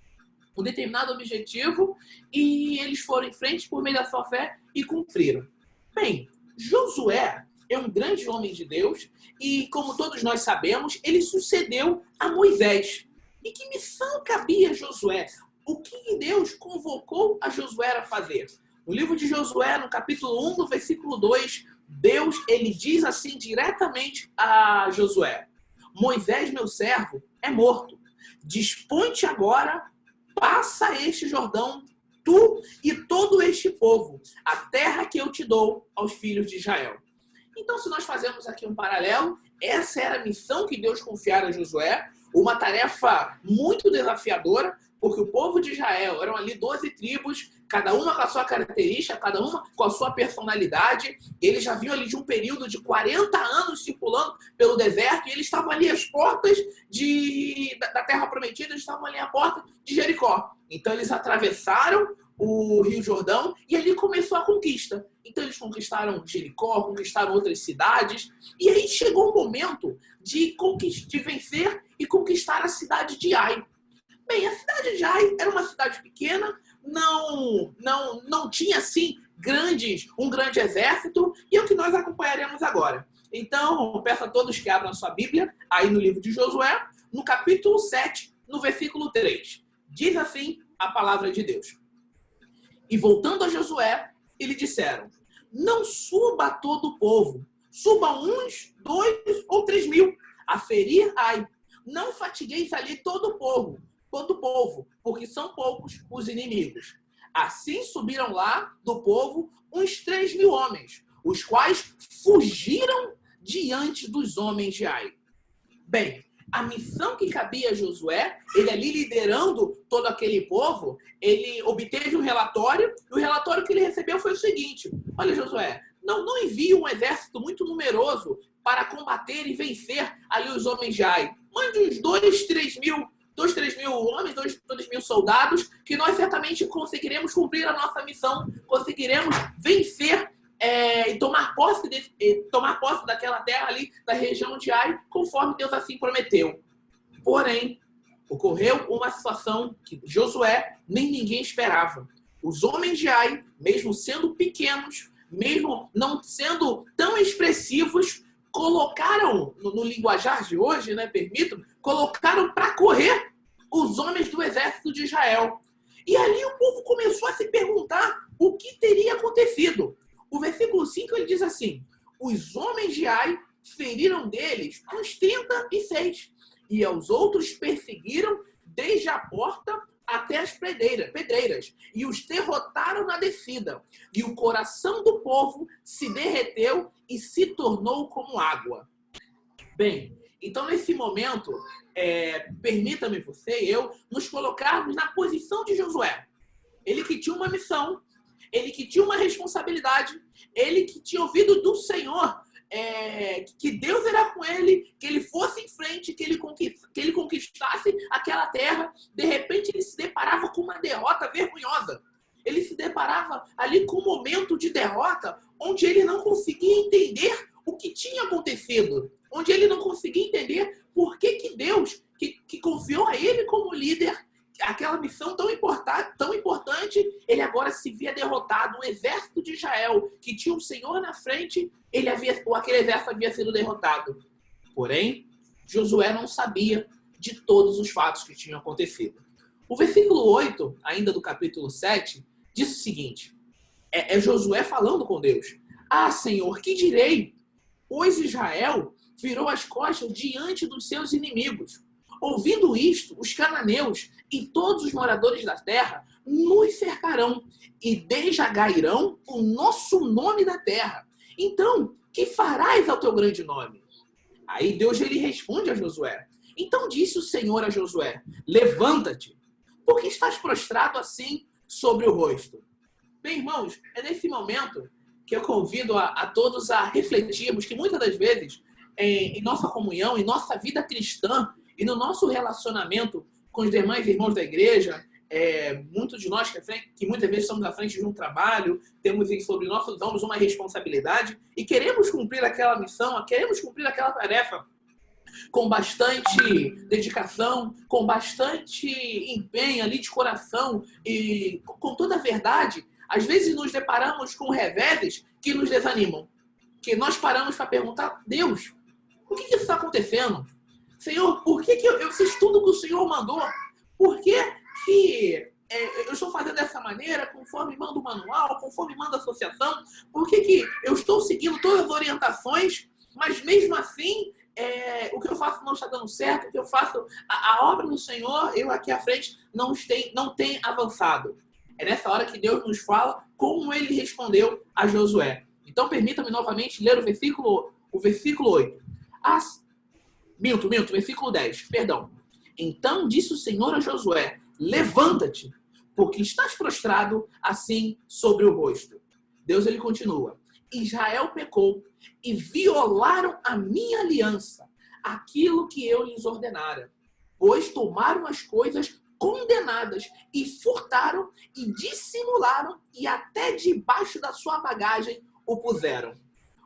um determinado objetivo e eles foram em frente por meio da sua fé e cumpriram. Bem, Josué é um grande homem de Deus e, como todos nós sabemos, ele sucedeu a Moisés. E que missão cabia a Josué? O que Deus convocou a Josué a fazer? No livro de Josué, no capítulo 1, no versículo 2, Deus, ele diz assim diretamente a Josué: Moisés, meu servo, é morto. Dispõe-te agora, passa este Jordão, tu e todo este povo, a terra que eu te dou aos filhos de Israel. Então, se nós fazemos aqui um paralelo, essa era a missão que Deus confiara a Josué, uma tarefa muito desafiadora, porque o povo de Israel eram ali 12 tribos, cada uma com a sua característica, cada uma com a sua personalidade. Eles já vinham ali de um período de 40 anos circulando pelo deserto e eles estavam ali às portas da Terra Prometida, eles estavam ali à porta de Jericó. Então eles atravessaram o Rio Jordão e ali começou a conquista. Então eles conquistaram Jericó, conquistaram outras cidades e aí chegou o momento de vencer e conquistar a cidade de Ai. Bem, a cidade de Ai era uma cidade pequena, não tinha assim um grande exército, e é o que nós acompanharemos agora. Então, eu peço a todos que abram a sua Bíblia, aí no livro de Josué, no capítulo 7, no versículo 3. Diz assim a palavra de Deus: E voltando a Josué, eles disseram: Não suba todo o povo, suba 1, 2 ou 3 mil, a ferir Ai. Não fatigueis ali todo o povo, porque são poucos os inimigos. Assim subiram lá do povo uns 3 mil homens, os quais fugiram diante dos homens de Ai. Bem, a missão que cabia a Josué, ele ali liderando todo aquele povo, ele obteve um relatório, e o relatório que ele recebeu foi o seguinte: olha, Josué, não envie um exército muito numeroso para combater e vencer ali os homens de Ai. Mande uns 2-3 mil homens, 2 mil soldados, que nós certamente conseguiremos cumprir a nossa missão, conseguiremos vencer e tomar posse daquela terra ali, da região de Ai, conforme Deus assim prometeu. Porém, ocorreu uma situação que Josué nem ninguém esperava. Os homens de Ai, mesmo sendo pequenos, mesmo não sendo tão expressivos, colocaram, no linguajar de hoje, né, permito, colocaram para correr os homens do exército de Israel. E ali o povo começou a se perguntar o que teria acontecido. O versículo 5 ele diz assim: os homens de Ai feriram deles uns 36, e aos outros perseguiram desde a porta até as pedreiras, e os derrotaram na descida. E o coração do povo se derreteu e se tornou como água. Bem, então nesse momento, permita-me você e eu nos colocarmos na posição de Josué. Ele que tinha uma missão, ele que tinha uma responsabilidade, ele que tinha ouvido do Senhor, que Deus era com ele, que ele fosse em frente, que ele conquistasse aquela terra. De repente ele se deparava com uma derrota vergonhosa. Ele se deparava ali com um momento de derrota onde ele não conseguia entender o que tinha acontecido, onde ele não conseguia entender por que Deus, que confiou a ele como líder, aquela missão tão importante, ele agora se via derrotado. O exército de Israel, que tinha o Senhor na frente, aquele exército havia sido derrotado. Porém, Josué não sabia de todos os fatos que tinham acontecido. O versículo 8, ainda do capítulo 7, diz o seguinte: é Josué falando com Deus. Ah, Senhor, que direi? Pois Israel virou as costas diante dos seus inimigos. Ouvindo isto, os cananeus e todos os moradores da terra nos cercarão e desjagairão o nosso nome da terra. Então, que farás ao teu grande nome? Aí Deus ele responde a Josué. Então disse o Senhor a Josué: levanta-te, porque estás prostrado assim sobre o rosto. Bem, irmãos, é nesse momento que eu convido a todos a refletirmos que muitas das vezes, em nossa comunhão, em nossa vida cristã, e no nosso relacionamento com os demais irmãos da igreja, muitos de nós que muitas vezes estamos à frente de um trabalho, temos sobre nossos ombros uma responsabilidade e queremos cumprir aquela missão, queremos cumprir aquela tarefa com bastante dedicação, com bastante empenho ali de coração e com toda a verdade. Às vezes nos deparamos com reveses que nos desanimam, que nós paramos para perguntar: Deus, o que está acontecendo? Senhor, por que eu fiz tudo que o Senhor mandou? Por que eu estou fazendo dessa maneira, conforme manda o manual, conforme manda a associação? Por que eu estou seguindo todas as orientações, mas mesmo assim, o que eu faço não está dando certo, o que eu faço, a obra do Senhor, eu aqui à frente, não tem avançado? É nessa hora que Deus nos fala como ele respondeu a Josué. Então, permita-me novamente ler o versículo 8. Versículo 10, perdão. Então disse o Senhor a Josué: levanta-te, porque estás prostrado assim sobre o rosto. Deus ele continua: Israel pecou e violaram a minha aliança, aquilo que eu lhes ordenara, pois tomaram as coisas condenadas e furtaram e dissimularam e até debaixo da sua bagagem o puseram.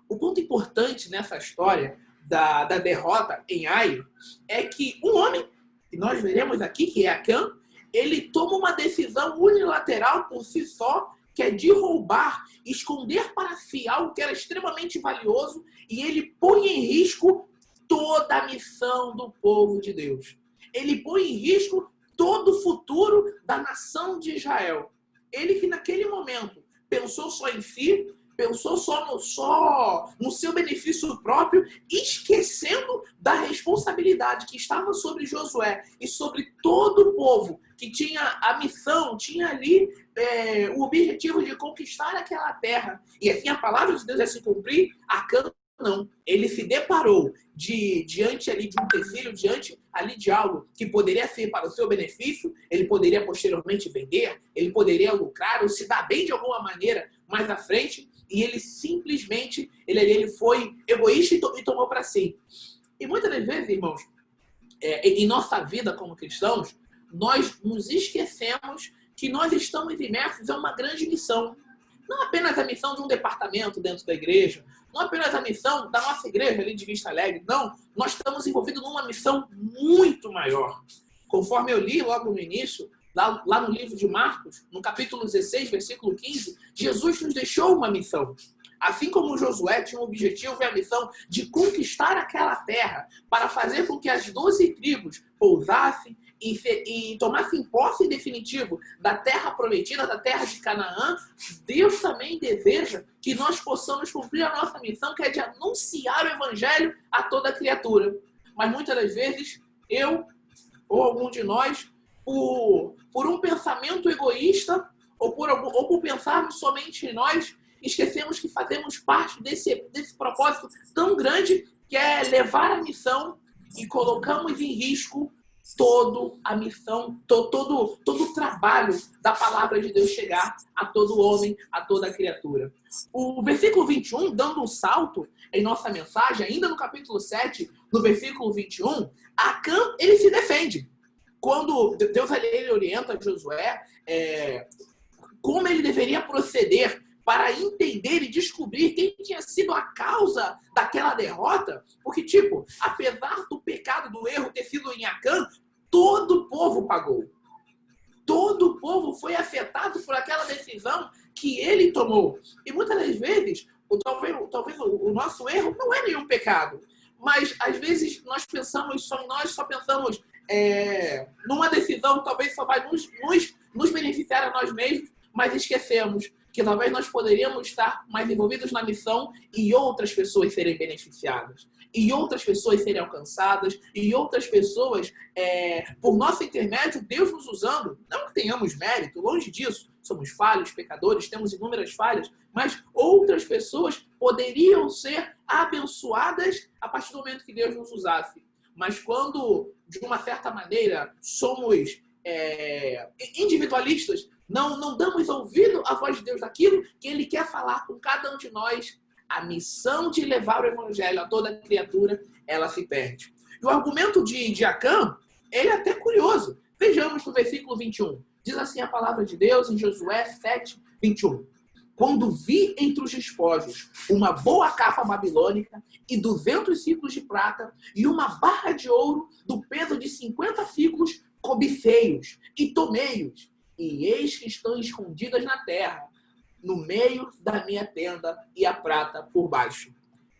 O ponto importante nessa história da derrota em Ai é que um homem, que nós veremos aqui, que é Acã, ele toma uma decisão unilateral por si só, que é de roubar, esconder para si algo que era extremamente valioso, e ele põe em risco toda a missão do povo de Deus. Ele põe em risco todo o futuro da nação de Israel. Ele que naquele momento pensou só em si, pensou só no seu benefício próprio, esquecendo da responsabilidade que estava sobre Josué e sobre todo o povo, que tinha a missão, tinha ali o objetivo de conquistar aquela terra. E assim a palavra de Deus ia se cumprir. Acã não. Ele se deparou diante ali de um empecilho, diante ali de algo que poderia ser para o seu benefício, ele poderia posteriormente vender, ele poderia lucrar ou se dar bem de alguma maneira mais à frente, e ele simplesmente, ele foi egoísta e tomou para si. E muitas das vezes, irmãos, em nossa vida como cristãos, nós nos esquecemos que nós estamos imersos em uma grande missão. Não apenas a missão de um departamento dentro da igreja, não apenas a missão da nossa igreja ali de Vista Alegre, não. Nós estamos envolvidos numa missão muito maior. Conforme eu li logo no início, lá no livro de Marcos, no capítulo 16, versículo 15, Jesus nos deixou uma missão. Assim como Josué tinha um objetivo e a missão de conquistar aquela terra para fazer com que as 12 tribos pousassem e tomassem posse definitivo da terra prometida, da terra de Canaã, Deus também deseja que nós possamos cumprir a nossa missão, que é de anunciar o evangelho a toda criatura. Mas muitas das vezes, eu ou algum de nós, por um pensamento egoísta ou por pensarmos somente em nós, esquecemos que fazemos parte desse propósito tão grande que é levar a missão e colocamos em risco toda a missão, todo o trabalho da palavra de Deus chegar a todo homem, a toda criatura. O versículo 21, dando um salto em nossa mensagem, ainda no capítulo 7, no versículo 21, Acã, ele se defende. Quando Deus ele orienta Josué como ele deveria proceder para entender e descobrir quem tinha sido a causa daquela derrota, porque, apesar do pecado, do erro ter sido em Acã, todo o povo pagou. Todo o povo foi afetado por aquela decisão que ele tomou. E muitas das vezes, talvez o nosso erro não é nenhum pecado, mas às vezes nós pensamos só em nós, só pensamos numa decisão, talvez só vai nos beneficiar a nós mesmos, mas esquecemos que talvez nós poderíamos estar mais envolvidos na missão e outras pessoas serem beneficiadas, e outras pessoas serem alcançadas, e outras pessoas, por nosso intermédio, Deus nos usando. Não que tenhamos mérito, longe disso, somos falhos, pecadores, temos inúmeras falhas, mas outras pessoas poderiam ser abençoadas a partir do momento que Deus nos usasse. Mas quando, de uma certa maneira, somos individualistas, não damos ouvido à voz de Deus daquilo que Ele quer falar com cada um de nós, a missão de levar o evangelho a toda criatura, ela se perde. E o argumento de Acã, ele é até curioso. Vejamos no versículo 21. Diz assim a palavra de Deus em Josué 7, 21. Quando vi entre os despojos uma boa capa babilônica e 200 ciclos de prata e uma barra de ouro do peso de 50 ciclos, cobicei-os e tomei-os. E eis que estão escondidas na terra, no meio da minha tenda, e a prata por baixo.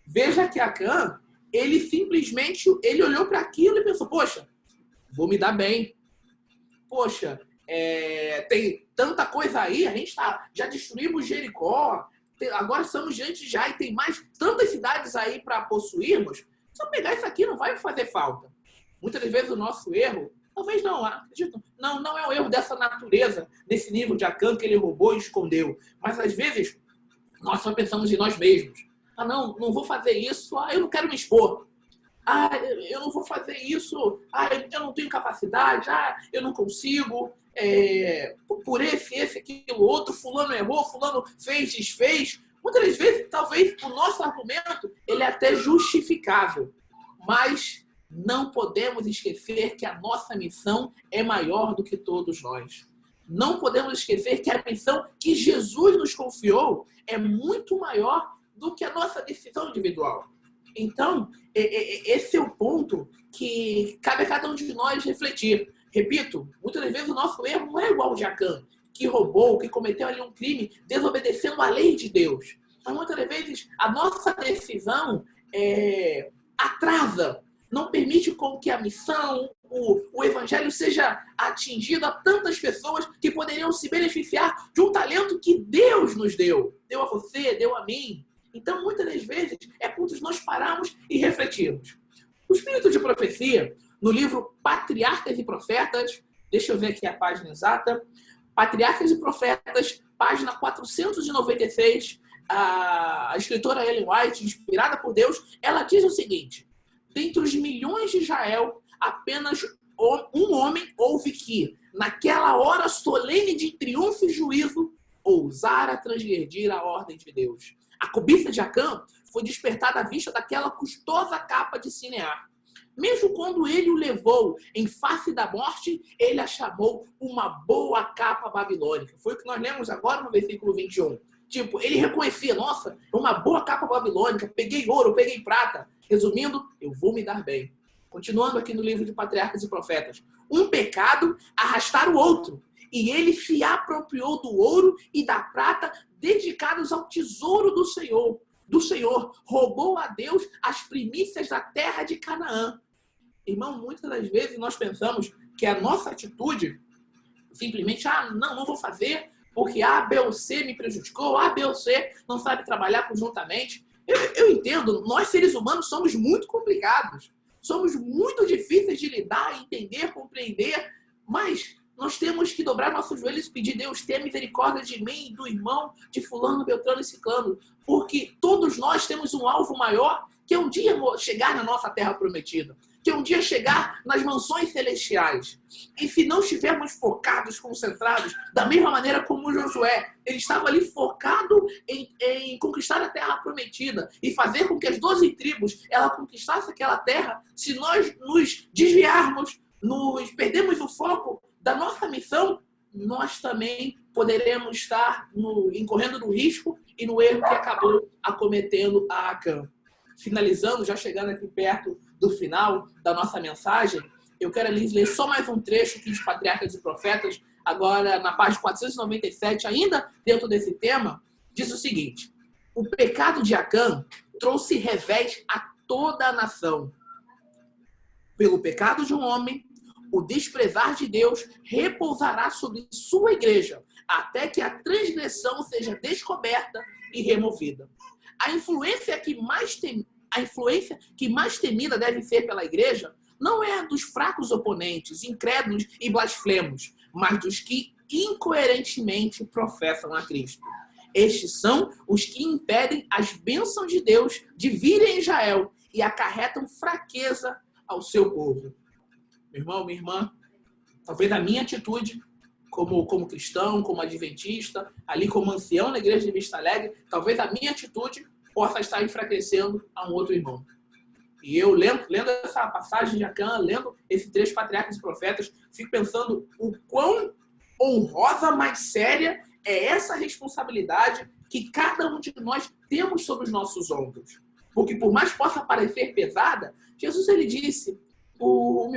Veja que Acã, ele simplesmente olhou para aquilo e pensou, poxa, vou me dar bem. Poxa, tem tanta coisa aí, a gente já destruímos Jericó, agora estamos diante já e tem mais tantas cidades aí para possuirmos. Se eu pegar isso aqui, não vai fazer falta. Muitas das vezes o nosso erro, talvez não, acredito, não é um erro dessa natureza, desse nível de Acã que ele roubou e escondeu. Mas às vezes nós só pensamos em nós mesmos. Não vou fazer isso, eu não quero me expor. Eu não vou fazer isso, eu não tenho capacidade, eu não consigo. Por esse, aquilo, outro, fulano errou, fulano fez, desfez. Muitas das vezes, talvez, o nosso argumento ele é até justificável, mas não podemos esquecer que a nossa missão é maior do que todos nós. Não podemos esquecer que a missão que Jesus nos confiou é muito maior do que a nossa decisão individual. Então, esse é o ponto que cabe a cada um de nós refletir. Repito, muitas das vezes o nosso erro não é igual ao de Acã, que roubou, que cometeu ali um crime desobedecendo a lei de Deus. Mas muitas das vezes a nossa decisão atrasa, não permite com que a missão, o evangelho seja atingido a tantas pessoas que poderiam se beneficiar de um talento que Deus nos deu. Deu a você, deu a mim. Então, muitas das vezes, é ponto de nós pararmos e refletirmos. O Espírito de Profecia, no livro Patriarcas e Profetas, deixa eu ver aqui a página exata, Patriarcas e Profetas, página 496, a escritora Ellen White, inspirada por Deus, ela diz o seguinte: dentre os milhões de Israel, apenas um homem houve que, naquela hora solene de triunfo e juízo, ousara transgredir a ordem de Deus. A cobiça de Acã foi despertada à vista daquela custosa capa de Sinear. Mesmo quando ele o levou em face da morte, ele a chamou uma boa capa babilônica. Foi o que nós lemos agora no versículo 21. Tipo, ele reconhecia, nossa, é uma boa capa babilônica, peguei ouro, peguei prata. Resumindo, eu vou me dar bem. Continuando aqui no livro de Patriarcas e Profetas. Um pecado arrastar o outro, e ele se apropriou do ouro e da prata dedicados ao tesouro do Senhor, roubou a Deus as primícias da terra de Canaã. Irmão, muitas das vezes nós pensamos que a nossa atitude simplesmente, não vou fazer porque A, B ou C me prejudicou, A, B ou C não sabe trabalhar conjuntamente. Eu entendo, nós seres humanos somos muito complicados, somos muito difíceis de lidar, entender, compreender, mas nós temos que dobrar nossos joelhos e pedir: Deus, tenha misericórdia de mim, do irmão, de fulano, beltrano e ciclano, porque todos nós temos um alvo maior, que é um dia chegar na nossa terra prometida, que é um dia chegar nas mansões celestiais. E se não estivermos focados, concentrados, da mesma maneira como Josué, ele estava ali focado em conquistar a terra prometida e fazer com que as 12 tribos ela conquistasse aquela terra, se nós nos desviarmos, perdemos o foco da nossa missão, nós também poderemos estar incorrendo no risco e no erro que acabou acometendo a Acã. Finalizando, já chegando aqui perto do final da nossa mensagem, eu quero ler só mais um trecho aqui de Patriarcas e Profetas, agora na página 497, ainda dentro desse tema, diz o seguinte: o pecado de Acã trouxe revés a toda a nação. Pelo pecado de um homem, o desprezar de Deus repousará sobre sua igreja, até que a transgressão seja descoberta e removida. A influência que mais temida deve ser pela igreja não é a dos fracos oponentes, incrédulos e blasfemos, mas dos que incoerentemente professam a Cristo. Estes são os que impedem as bênçãos de Deus de virem a Israel e acarretam fraqueza ao seu povo. Meu irmão, minha irmã, talvez a minha atitude como cristão, como adventista, ali como ancião na igreja de Vista Alegre, talvez a minha atitude possa estar enfraquecendo a um outro irmão. E eu, lendo essa passagem de Acã, lendo esse trecho Patriarcas e Profetas, fico pensando o quão honrosa, mas séria é essa responsabilidade que cada um de nós temos sobre os nossos ombros. Porque por mais possa parecer pesada, Jesus ele disse: o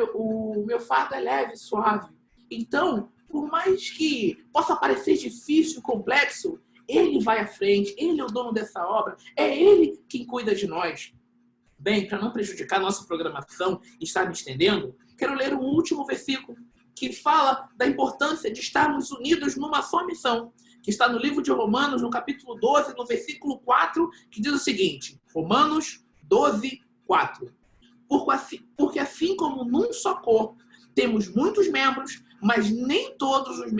meu fardo é leve e suave. Então, por mais que possa parecer difícil, complexo, ele vai à frente, ele é o dono dessa obra, é ele quem cuida de nós. Bem, para não prejudicar a nossa programação e estar me estendendo, quero ler um último versículo que fala da importância de estarmos unidos numa só missão, que está no livro de Romanos, no capítulo 12, no versículo 4, que diz o seguinte: Romanos 12, 4. Porque assim como num só corpo temos muitos membros, mas nem todos os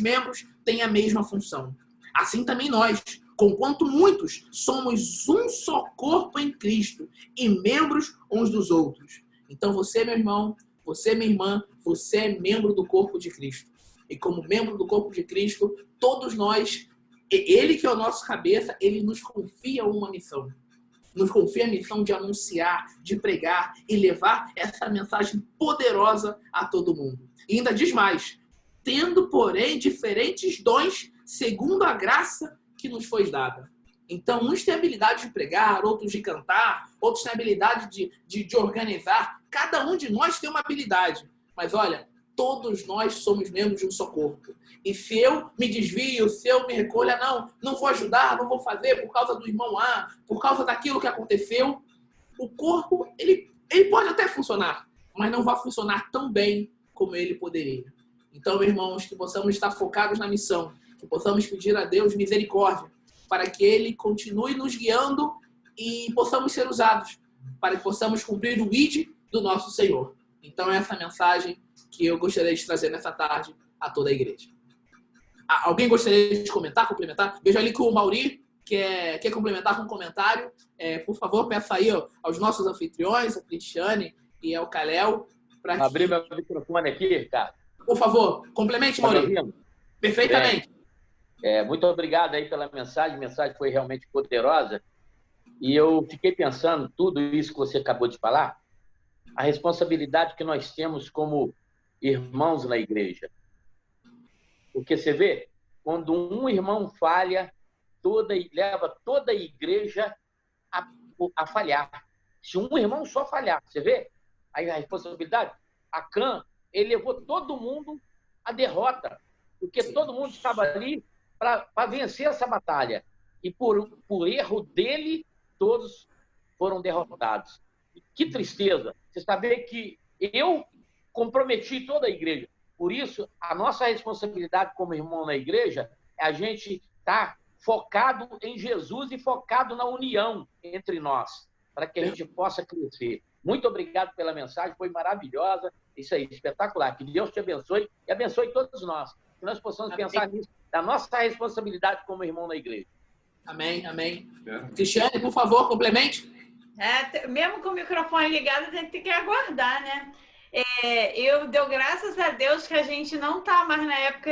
membros têm a mesma função. Assim também nós, conquanto muitos, somos um só corpo em Cristo e membros uns dos outros. Então você, meu irmão, você, minha irmã, você é membro do corpo de Cristo. E como membro do corpo de Cristo, todos nós, ele que é o nosso cabeça, ele nos confia uma missão. Nos confia a missão de anunciar, de pregar e levar essa mensagem poderosa a todo mundo. E ainda diz mais: tendo, porém, diferentes dons segundo a graça que nos foi dada. Então, uns têm habilidade de pregar, outros de cantar, outros têm habilidade de organizar. Cada um de nós tem uma habilidade. Mas olha, todos nós somos membros de um só corpo. E se eu me desvio, se eu me recolho, não vou ajudar, não vou fazer por causa do irmão A, por causa daquilo que aconteceu, o corpo, ele pode até funcionar, mas não vai funcionar tão bem como ele poderia. Então, meus irmãos, que possamos estar focados na missão, que possamos pedir a Deus misericórdia, para que Ele continue nos guiando e possamos ser usados, para que possamos cumprir o ID do nosso Senhor. Então, essa é a mensagem que eu gostaria de trazer nessa tarde a toda a igreja. Alguém gostaria de comentar, complementar? Veja ali que o Mauri quer complementar com um comentário, por favor, peça aí aos nossos anfitriões, a Cristiane e ao Kalel. Abrir meu microfone aqui, cara. Por favor, complemente, Maurício. Perfeitamente. Muito obrigado aí pela mensagem. A mensagem foi realmente poderosa. E eu fiquei pensando, tudo isso que você acabou de falar, a responsabilidade que nós temos como irmãos na igreja. Porque você vê, quando um irmão falha, leva toda a igreja a falhar. Se um irmão só falhar, você vê aí a responsabilidade? Acã, ele levou todo mundo à derrota, porque todo mundo estava ali para vencer essa batalha. E por erro dele, todos foram derrotados. E que tristeza você saber que eu comprometi toda a igreja. Por isso, a nossa responsabilidade como irmão na igreja é a gente estar focado em Jesus e focado na união entre nós, para que a gente possa crescer. Muito obrigado pela mensagem, foi maravilhosa. Isso aí, espetacular. Que Deus te abençoe e abençoe todos nós. Que nós possamos pensar nisso, da nossa responsabilidade como irmão na igreja. Amém, amém. Cristiane, por favor, complemente. Mesmo com o microfone ligado, a gente tem que aguardar, né? Eu dou graças a Deus que a gente não tá mais na época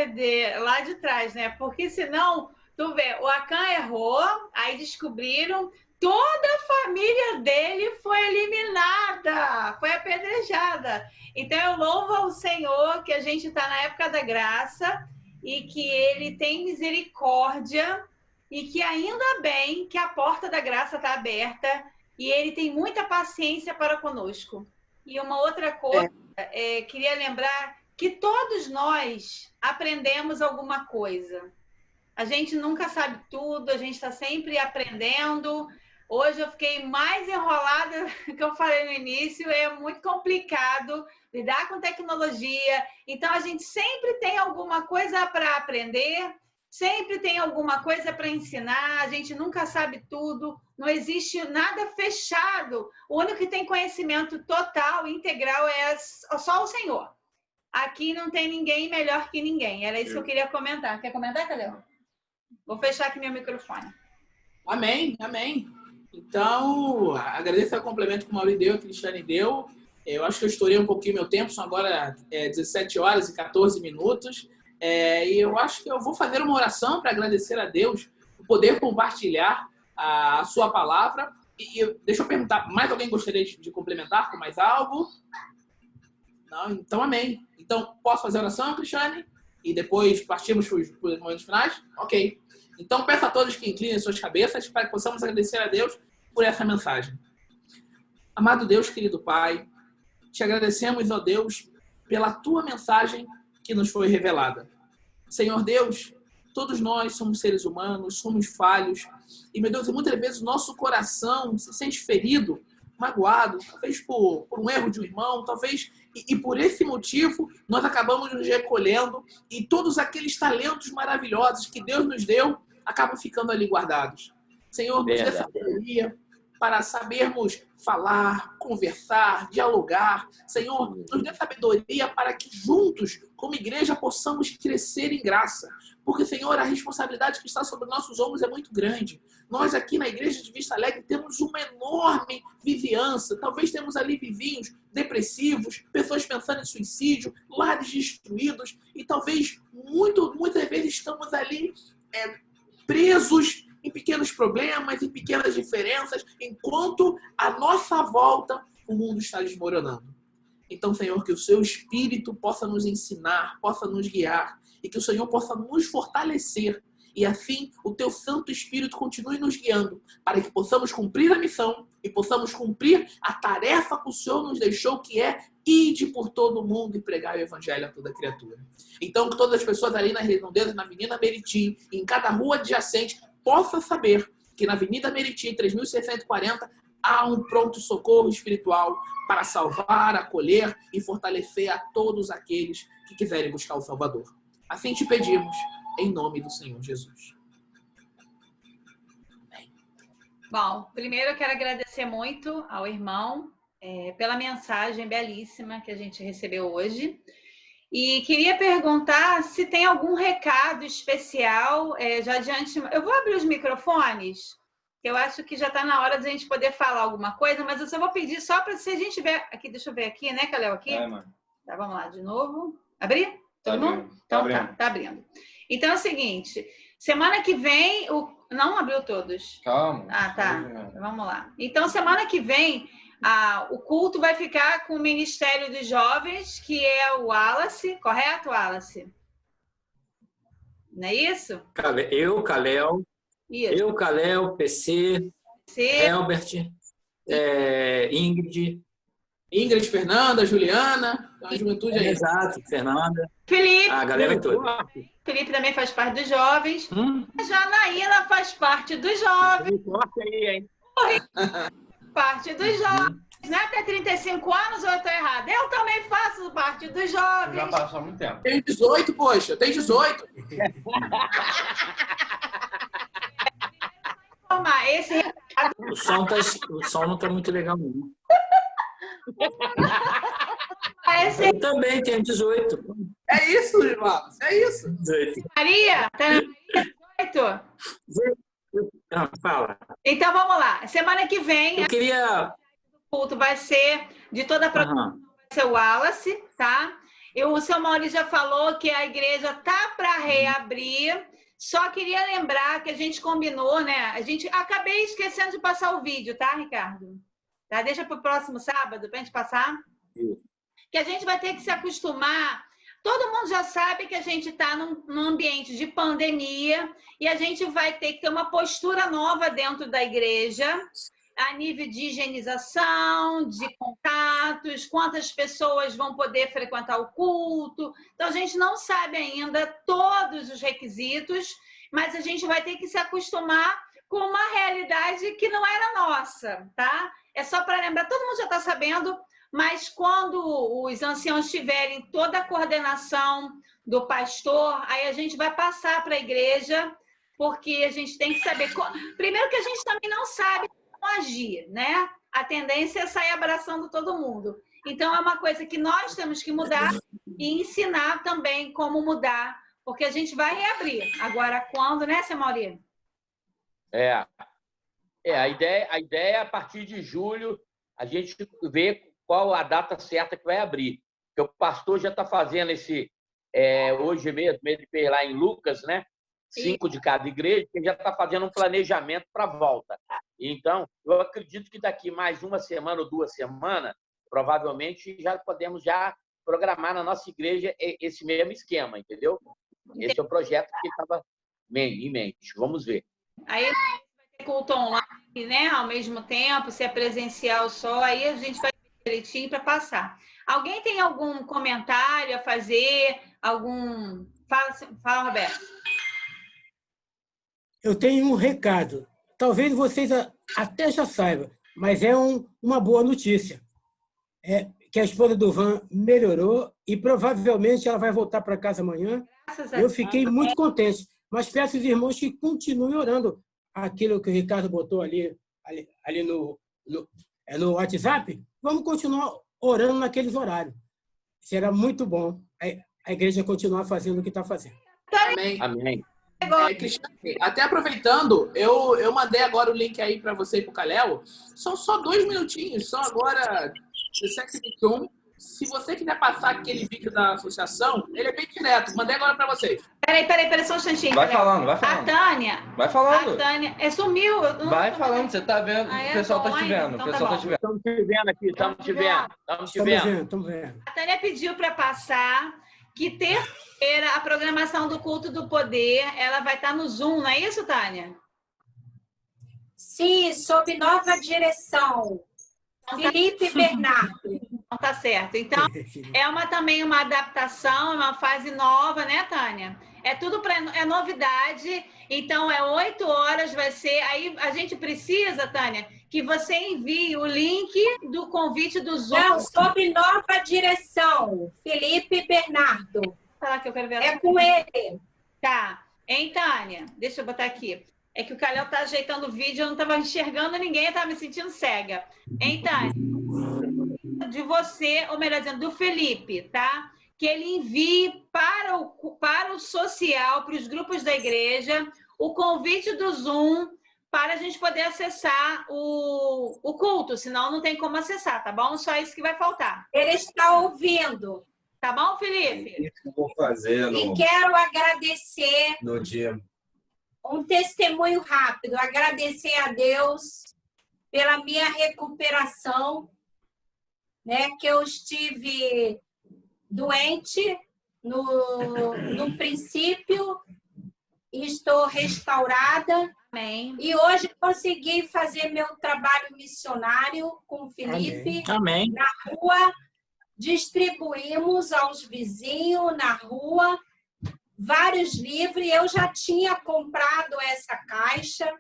lá de trás, né? Porque senão, tu vê, o Acã errou, aí descobriram, toda a família dele foi eliminada, foi apedrejada. Então eu louvo ao Senhor que a gente está na época da graça e que Ele tem misericórdia e que ainda bem que a porta da graça está aberta e Ele tem muita paciência para conosco. E uma outra coisa, queria lembrar que todos nós aprendemos alguma coisa. A gente nunca sabe tudo, a gente está sempre aprendendo. Hoje eu fiquei mais enrolada que eu falei no início, é muito complicado lidar com tecnologia. Então, a gente sempre tem alguma coisa para aprender, sempre tem alguma coisa para ensinar, a gente nunca sabe tudo, não existe nada fechado. O único que tem conhecimento total, integral, é só o Senhor. Aqui não tem ninguém melhor que ninguém. Era isso que eu queria comentar. Quer comentar, Kalel? Vou fechar aqui meu microfone. Amém, amém. Então, agradeço o complemento que o Maurício deu, a Cristiane deu. Eu acho que eu estourei um pouquinho meu tempo, são agora 17 horas e 14 minutos. E eu acho que eu vou fazer uma oração para agradecer a Deus por poder compartilhar a sua palavra. Deixa eu perguntar, mais alguém gostaria de complementar com mais algo? Não? Então, amém. Então, posso fazer a oração, Cristiane? E depois partimos para os momentos finais? Ok. Então, peço a todos que inclinem suas cabeças para que possamos agradecer a Deus por essa mensagem. Amado Deus, querido Pai, te agradecemos, ó Deus, pela tua mensagem que nos foi revelada. Senhor Deus, todos nós somos seres humanos, somos falhos. E, meu Deus, muitas vezes o nosso coração se sente ferido, magoado, talvez por um erro de um irmão, talvez... E por esse motivo, nós acabamos nos recolhendo e todos aqueles talentos maravilhosos que Deus nos deu acabam ficando ali guardados. Senhor, nos dê sabedoria para sabermos falar, conversar, dialogar. Senhor, nos dê sabedoria para que juntos, como igreja, possamos crescer em graça. Porque, Senhor, a responsabilidade que está sobre nossos ombros é muito grande. Nós aqui na Igreja de Vista Alegre temos uma enorme vizinhança. Talvez temos ali vizinhos depressivos, pessoas pensando em suicídio, lares destruídos. E talvez muitas vezes estamos ali presos em pequenos problemas, em pequenas diferenças, enquanto à nossa volta o mundo está desmoronando. Então, Senhor, que o seu Espírito possa nos ensinar, possa nos guiar, e que o Senhor possa nos fortalecer, e assim o teu Santo Espírito continue nos guiando, para que possamos cumprir a missão e possamos cumprir a tarefa que o Senhor nos deixou, que é ide por todo o mundo e pregar o Evangelho a toda criatura. Então, que todas as pessoas ali na Redondeza, na Avenida Meriti, em cada rua adjacente, possam saber que na Avenida Meriti, 3.640, há um pronto-socorro espiritual para salvar, acolher e fortalecer a todos aqueles que quiserem buscar o Salvador. Assim te pedimos, em nome do Senhor Jesus. Amém. Bom, primeiro eu quero agradecer muito ao irmão pela mensagem belíssima que a gente recebeu hoje. E queria perguntar se tem algum recado especial, já diante... Eu vou abrir os microfones, que eu acho que já está na hora de a gente poder falar alguma coisa, mas eu só vou pedir só para se a gente tiver... Aqui, deixa eu ver aqui, né, Calel? Aqui? Mano. Tá, vamos lá, de novo. Abrir? Todo Tá mundo? abrindo. Então Tá abrindo. tá abrindo. Então é o seguinte, semana que vem... Não abriu todos. Calma. Ah, tá. Vamos lá. Então, semana que vem... o culto vai ficar com o Ministério dos Jovens, que é o Wallace, correto, Wallace? Não é isso? Eu, Calel, PC, Helbert, Ingrid. Ingrid, Fernanda, Juliana, a juventude aí. Exato, Fernanda. Felipe. A galera toda. Felipe também faz parte dos jovens. A Janaína faz parte dos jovens. Forte aí, hein? Parte dos jovens, né? Até 35 anos ou eu estou errada? Eu também faço parte dos jovens. Já passou há muito tempo. Tem 18, poxa, tem 18. O som não está muito legal, não. Eu também tenho 18. É isso, Gilmar, é isso. 18. Maria, tá 18? Não, fala. Então vamos lá. Semana que vem eu queria... o culto vai ser de toda a programação, vai ser o Wallace, tá? O seu Maurício já falou que a igreja tá para reabrir. Só queria lembrar que a gente combinou, né? Acabei esquecendo de passar o vídeo, tá, Ricardo? Tá? Deixa para o próximo sábado para a gente passar. Que a gente vai ter que se acostumar. Todo mundo já sabe que a gente está num ambiente de pandemia e a gente vai ter que ter uma postura nova dentro da igreja, a nível de higienização, de contatos, quantas pessoas vão poder frequentar o culto. Então, a gente não sabe ainda todos os requisitos, mas a gente vai ter que se acostumar com uma realidade que não era nossa, tá? É só para lembrar, todo mundo já está sabendo, mas quando os anciãos tiverem toda a coordenação do pastor, aí a gente vai passar para a igreja, porque a gente tem que saber... Primeiro que a gente também não sabe como agir, né? A tendência é sair abraçando todo mundo. Então, é uma coisa que nós temos que mudar e ensinar também como mudar, porque a gente vai reabrir. Agora, quando, né, seu Maurício? A ideia é, a partir de julho, a gente ver qual a data certa que vai abrir. Porque o pastor já está fazendo hoje mesmo, ele fez lá em Lucas, né? 5 de cada igreja, que já está fazendo um planejamento para a volta. Então, eu acredito que daqui mais uma semana ou 2 semanas, provavelmente já podemos já programar na nossa igreja esse mesmo esquema, entendeu? Esse é o projeto que estava em mente. Vamos ver. Aí vai ter culto online, né? Ao mesmo tempo, se é presencial só, aí a gente vai ver direitinho para passar. Alguém tem algum comentário a fazer? Fala, Roberto. Eu tenho um recado. Talvez vocês até já saibam, mas é uma boa notícia. É que a esposa do Van melhorou e provavelmente ela vai voltar para casa amanhã. Eu fiquei muito contente, mas peço aos irmãos que continuem orando aquilo que o Ricardo botou ali no WhatsApp. Vamos continuar orando naqueles horários. Será muito bom a igreja continuar fazendo o que está fazendo. Amém. Amém. Cristiane, até aproveitando, eu mandei agora o link aí para você e para o Calel. São só 2 minutinhos, são agora 17h21. Se você quiser passar aquele vídeo da associação, ele é bem direto. Mandei agora para vocês. Peraí, só um instantinho. Vai falando. A Tânia. Vai falando. A Tânia sumiu. Vai falando, você tá vendo, o pessoal tá te vendo. Então O pessoal tá te vendo. Estamos te vendo aqui, estamos te vendo. A Tânia pediu para passar que terça-feira a programação do Culto do Poder, ela vai estar no Zoom, não é isso, Tânia? Sim, sob nova direção. Felipe Bernardo. Então, tá certo. Então, também uma adaptação, uma fase nova, né, Tânia? É tudo é novidade. Então, 8 horas vai ser... Aí, a gente precisa, Tânia, que você envie o link do convite do Zoom. Não, sob nova direção. Felipe Bernardo. Falar que eu quero ver. É com ele. Tá. Hein, Tânia? Deixa eu botar aqui. É que o Calel tá ajeitando o vídeo, eu não estava enxergando ninguém, eu estava me sentindo cega. Hein, Tânia? De você, ou melhor dizendo, do Felipe, tá? que ele envie para o social, para os grupos da igreja, o convite do Zoom, para a gente poder acessar o culto, senão não tem como acessar, tá bom? Só isso que vai faltar. Ele está ouvindo. Tá bom, Felipe? É isso que eu vou fazer E quero agradecer no dia. um testemunho rápido, agradecer a Deus pela minha recuperação, né? Que eu estive doente no princípio e estou restaurada. Amém. E hoje consegui fazer meu trabalho missionário com o Felipe. Amém. Na rua, distribuímos aos vizinhos na rua vários livros. Eu já tinha comprado essa caixa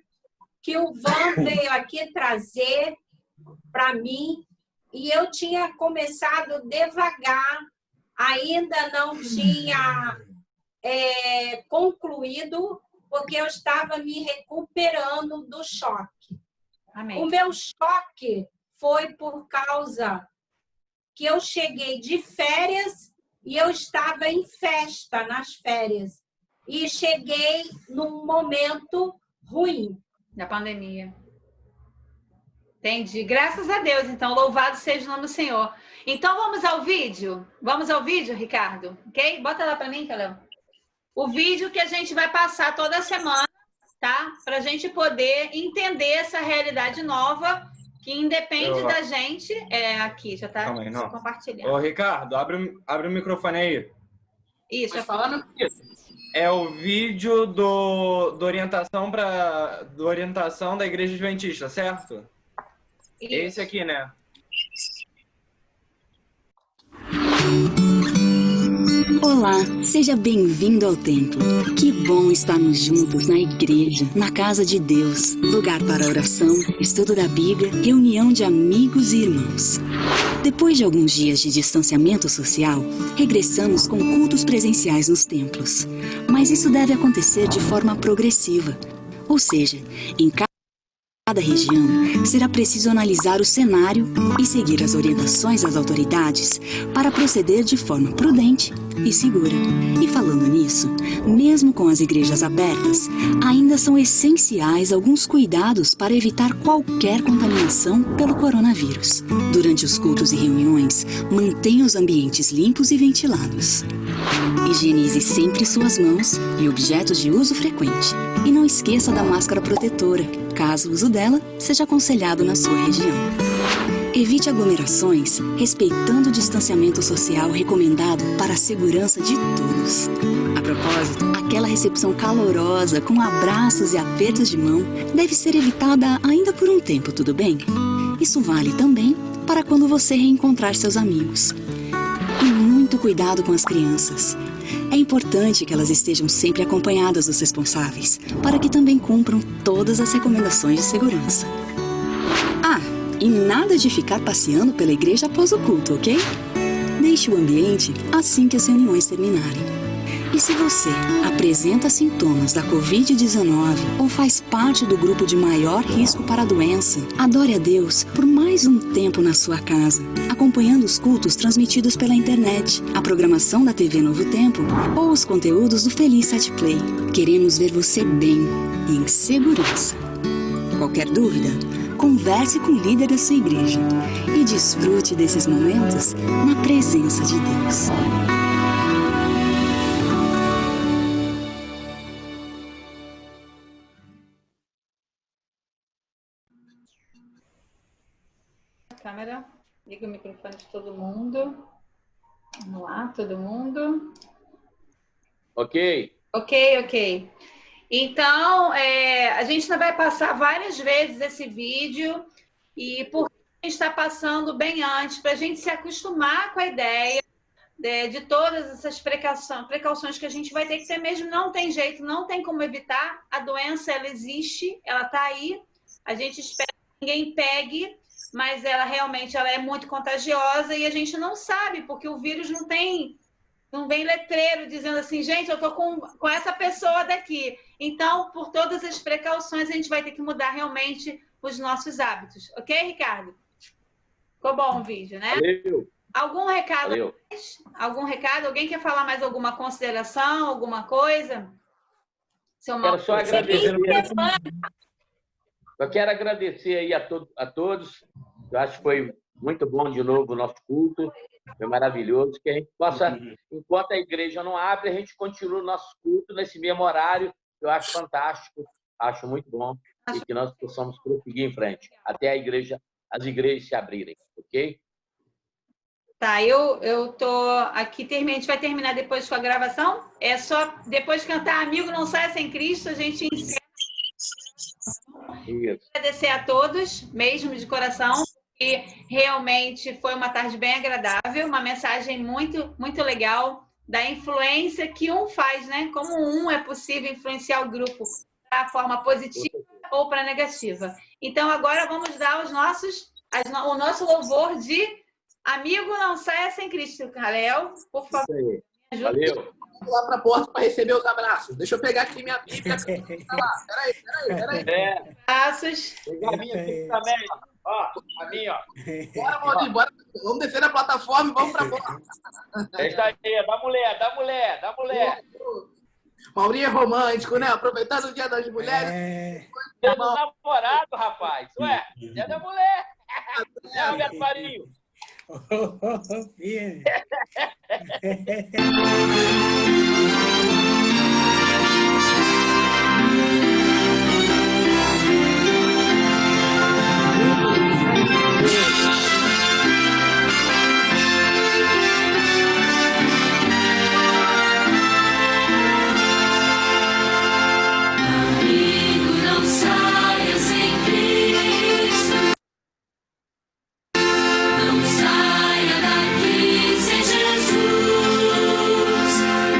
que o Van veio aqui trazer para mim. E eu tinha começado devagar, ainda não tinha concluído, porque eu estava me recuperando do choque. Amém. O meu choque foi por causa que eu cheguei de férias e eu estava em festa nas férias. E cheguei num momento ruim. Da pandemia. Entendi. Graças a Deus, então. Louvado seja o nome do Senhor. Então, vamos ao vídeo? Vamos ao vídeo, Ricardo? Ok? Bota lá para mim, Calão. O vídeo que a gente vai passar toda semana, tá? Para a gente poder entender essa realidade nova que independe da gente. Aqui, já tá compartilhando. Ô, Ricardo, abre o microfone aí. Isso. Vai falar no É o vídeo do orientação da Igreja Adventista, certo? Isso. Esse aqui, né? Olá, seja bem-vindo ao templo. Que bom estarmos juntos na igreja, na casa de Deus, lugar para oração, estudo da Bíblia, reunião de amigos e irmãos. Depois de alguns dias de distanciamento social, regressamos com cultos presenciais nos templos. Mas isso deve acontecer de forma progressiva, ou seja, em cada região, será preciso analisar o cenário e seguir as orientações das autoridades para proceder de forma prudente e segura. E falando nisso, mesmo com as igrejas abertas, ainda são essenciais alguns cuidados para evitar qualquer contaminação pelo coronavírus. Durante os cultos e reuniões, mantenha os ambientes limpos e ventilados. Higienize sempre suas mãos e objetos de uso frequente. E não esqueça da máscara protetora, caso o uso dela seja aconselhado na sua região. Evite aglomerações, respeitando o distanciamento social recomendado para a segurança de todos. A propósito, aquela recepção calorosa com abraços e apertos de mão deve ser evitada ainda por um tempo, tudo bem? Isso vale também para quando você reencontrar seus amigos. E muito cuidado com as crianças. É importante que elas estejam sempre acompanhadas dos responsáveis, para que também cumpram todas as recomendações de segurança. Ah, e nada de ficar passeando pela igreja após o culto, ok? Deixe o ambiente assim que as reuniões terminarem. E se você apresenta sintomas da Covid-19 ou faz parte do grupo de maior risco para a doença, adore a Deus por mais um tempo na sua casa, acompanhando os cultos transmitidos pela internet, a programação da TV Novo Tempo ou os conteúdos do Feliz 7 Play. Queremos ver você bem e em segurança. Qualquer dúvida, converse com o líder da sua igreja e desfrute desses momentos na presença de Deus. Câmera, liga o microfone de todo mundo. Vamos lá, todo mundo. Ok. Ok. Então, a gente ainda vai passar várias vezes esse vídeo e porque a gente está passando bem antes, para a gente se acostumar com a ideia de todas essas precauções que a gente vai ter que ter mesmo. Não tem jeito, não tem como evitar. A doença, ela existe, ela está aí. A gente espera que ninguém pegue, mas ela realmente é muito contagiosa e a gente não sabe, porque o vírus não vem letreiro dizendo assim, gente, eu tô com essa pessoa daqui. Então, por todas as precauções, a gente vai ter que mudar realmente os nossos hábitos. Ok, Ricardo? Ficou bom o vídeo, né? Valeu. Algum recado? Valeu. Algum recado? Alguém quer falar mais alguma consideração, alguma coisa? Seu Quero só agradecer. Eu quero agradecer aí a todos. Eu acho que foi muito bom de novo o nosso culto. Foi maravilhoso. Que a gente possa, enquanto a igreja não abre, a gente continua o nosso culto nesse mesmo horário. Eu acho fantástico, acho muito bom. E que nós possamos prosseguir em frente até as igrejas se abrirem, ok? Tá, eu tô aqui, a gente vai terminar depois com a gravação. É só depois cantar Amigo Não Saia Sem Cristo, a gente encerra. Isso. Agradecer a todos, mesmo de coração, e realmente foi uma tarde bem agradável, uma mensagem muito, muito legal da influência que um faz, né? Como um é possível influenciar o grupo da forma positiva ou para negativa. Então, agora vamos dar o nosso louvor de Amigo Não Saia Sem Cristo. Raléu, por favor. Valeu. Vou lá para a porta para receber os abraços. Deixa eu pegar aqui minha Bíblia. Peraí. Abraços. Pegar a minha aqui também. Ó, a minha, ó. Bora, Maurinho, bora. Vamos descer na plataforma e vamos para a porta. É isso aí, da mulher. Maurinho é romântico, né? Aproveitando o Dia das Mulheres. Dia do namorado, rapaz. Ué, dia da mulher. É, Alberto Marinho. Amigo, não saia sem Cristo. Não saia daqui sem Jesus,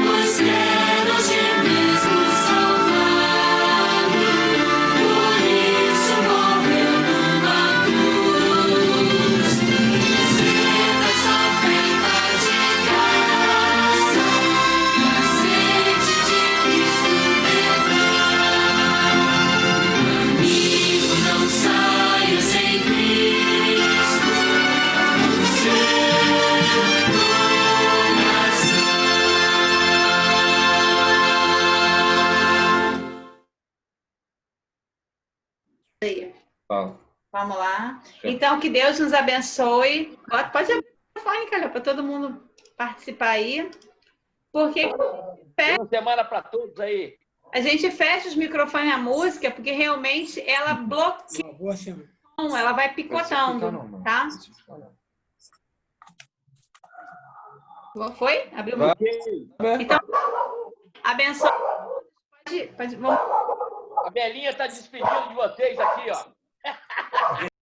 pois quero de mesmo salvado. Por isso morreu numa cruz. Receba essa oferta de graça, e aceite de Cristo pegar. Amigo, não saia sem Cristo. Vamos lá. Então, que Deus nos abençoe. Pode abrir o microfone, Calil, para todo mundo participar aí. Porque Boa semana para todos aí. a gente fecha os microfones à música, porque realmente ela bloqueia. Boa semana. Ela vai picotando, tá? Foi? Abriu o microfone? Então, abençoe. Vamos. A Belinha está despedindo de vocês aqui, ó.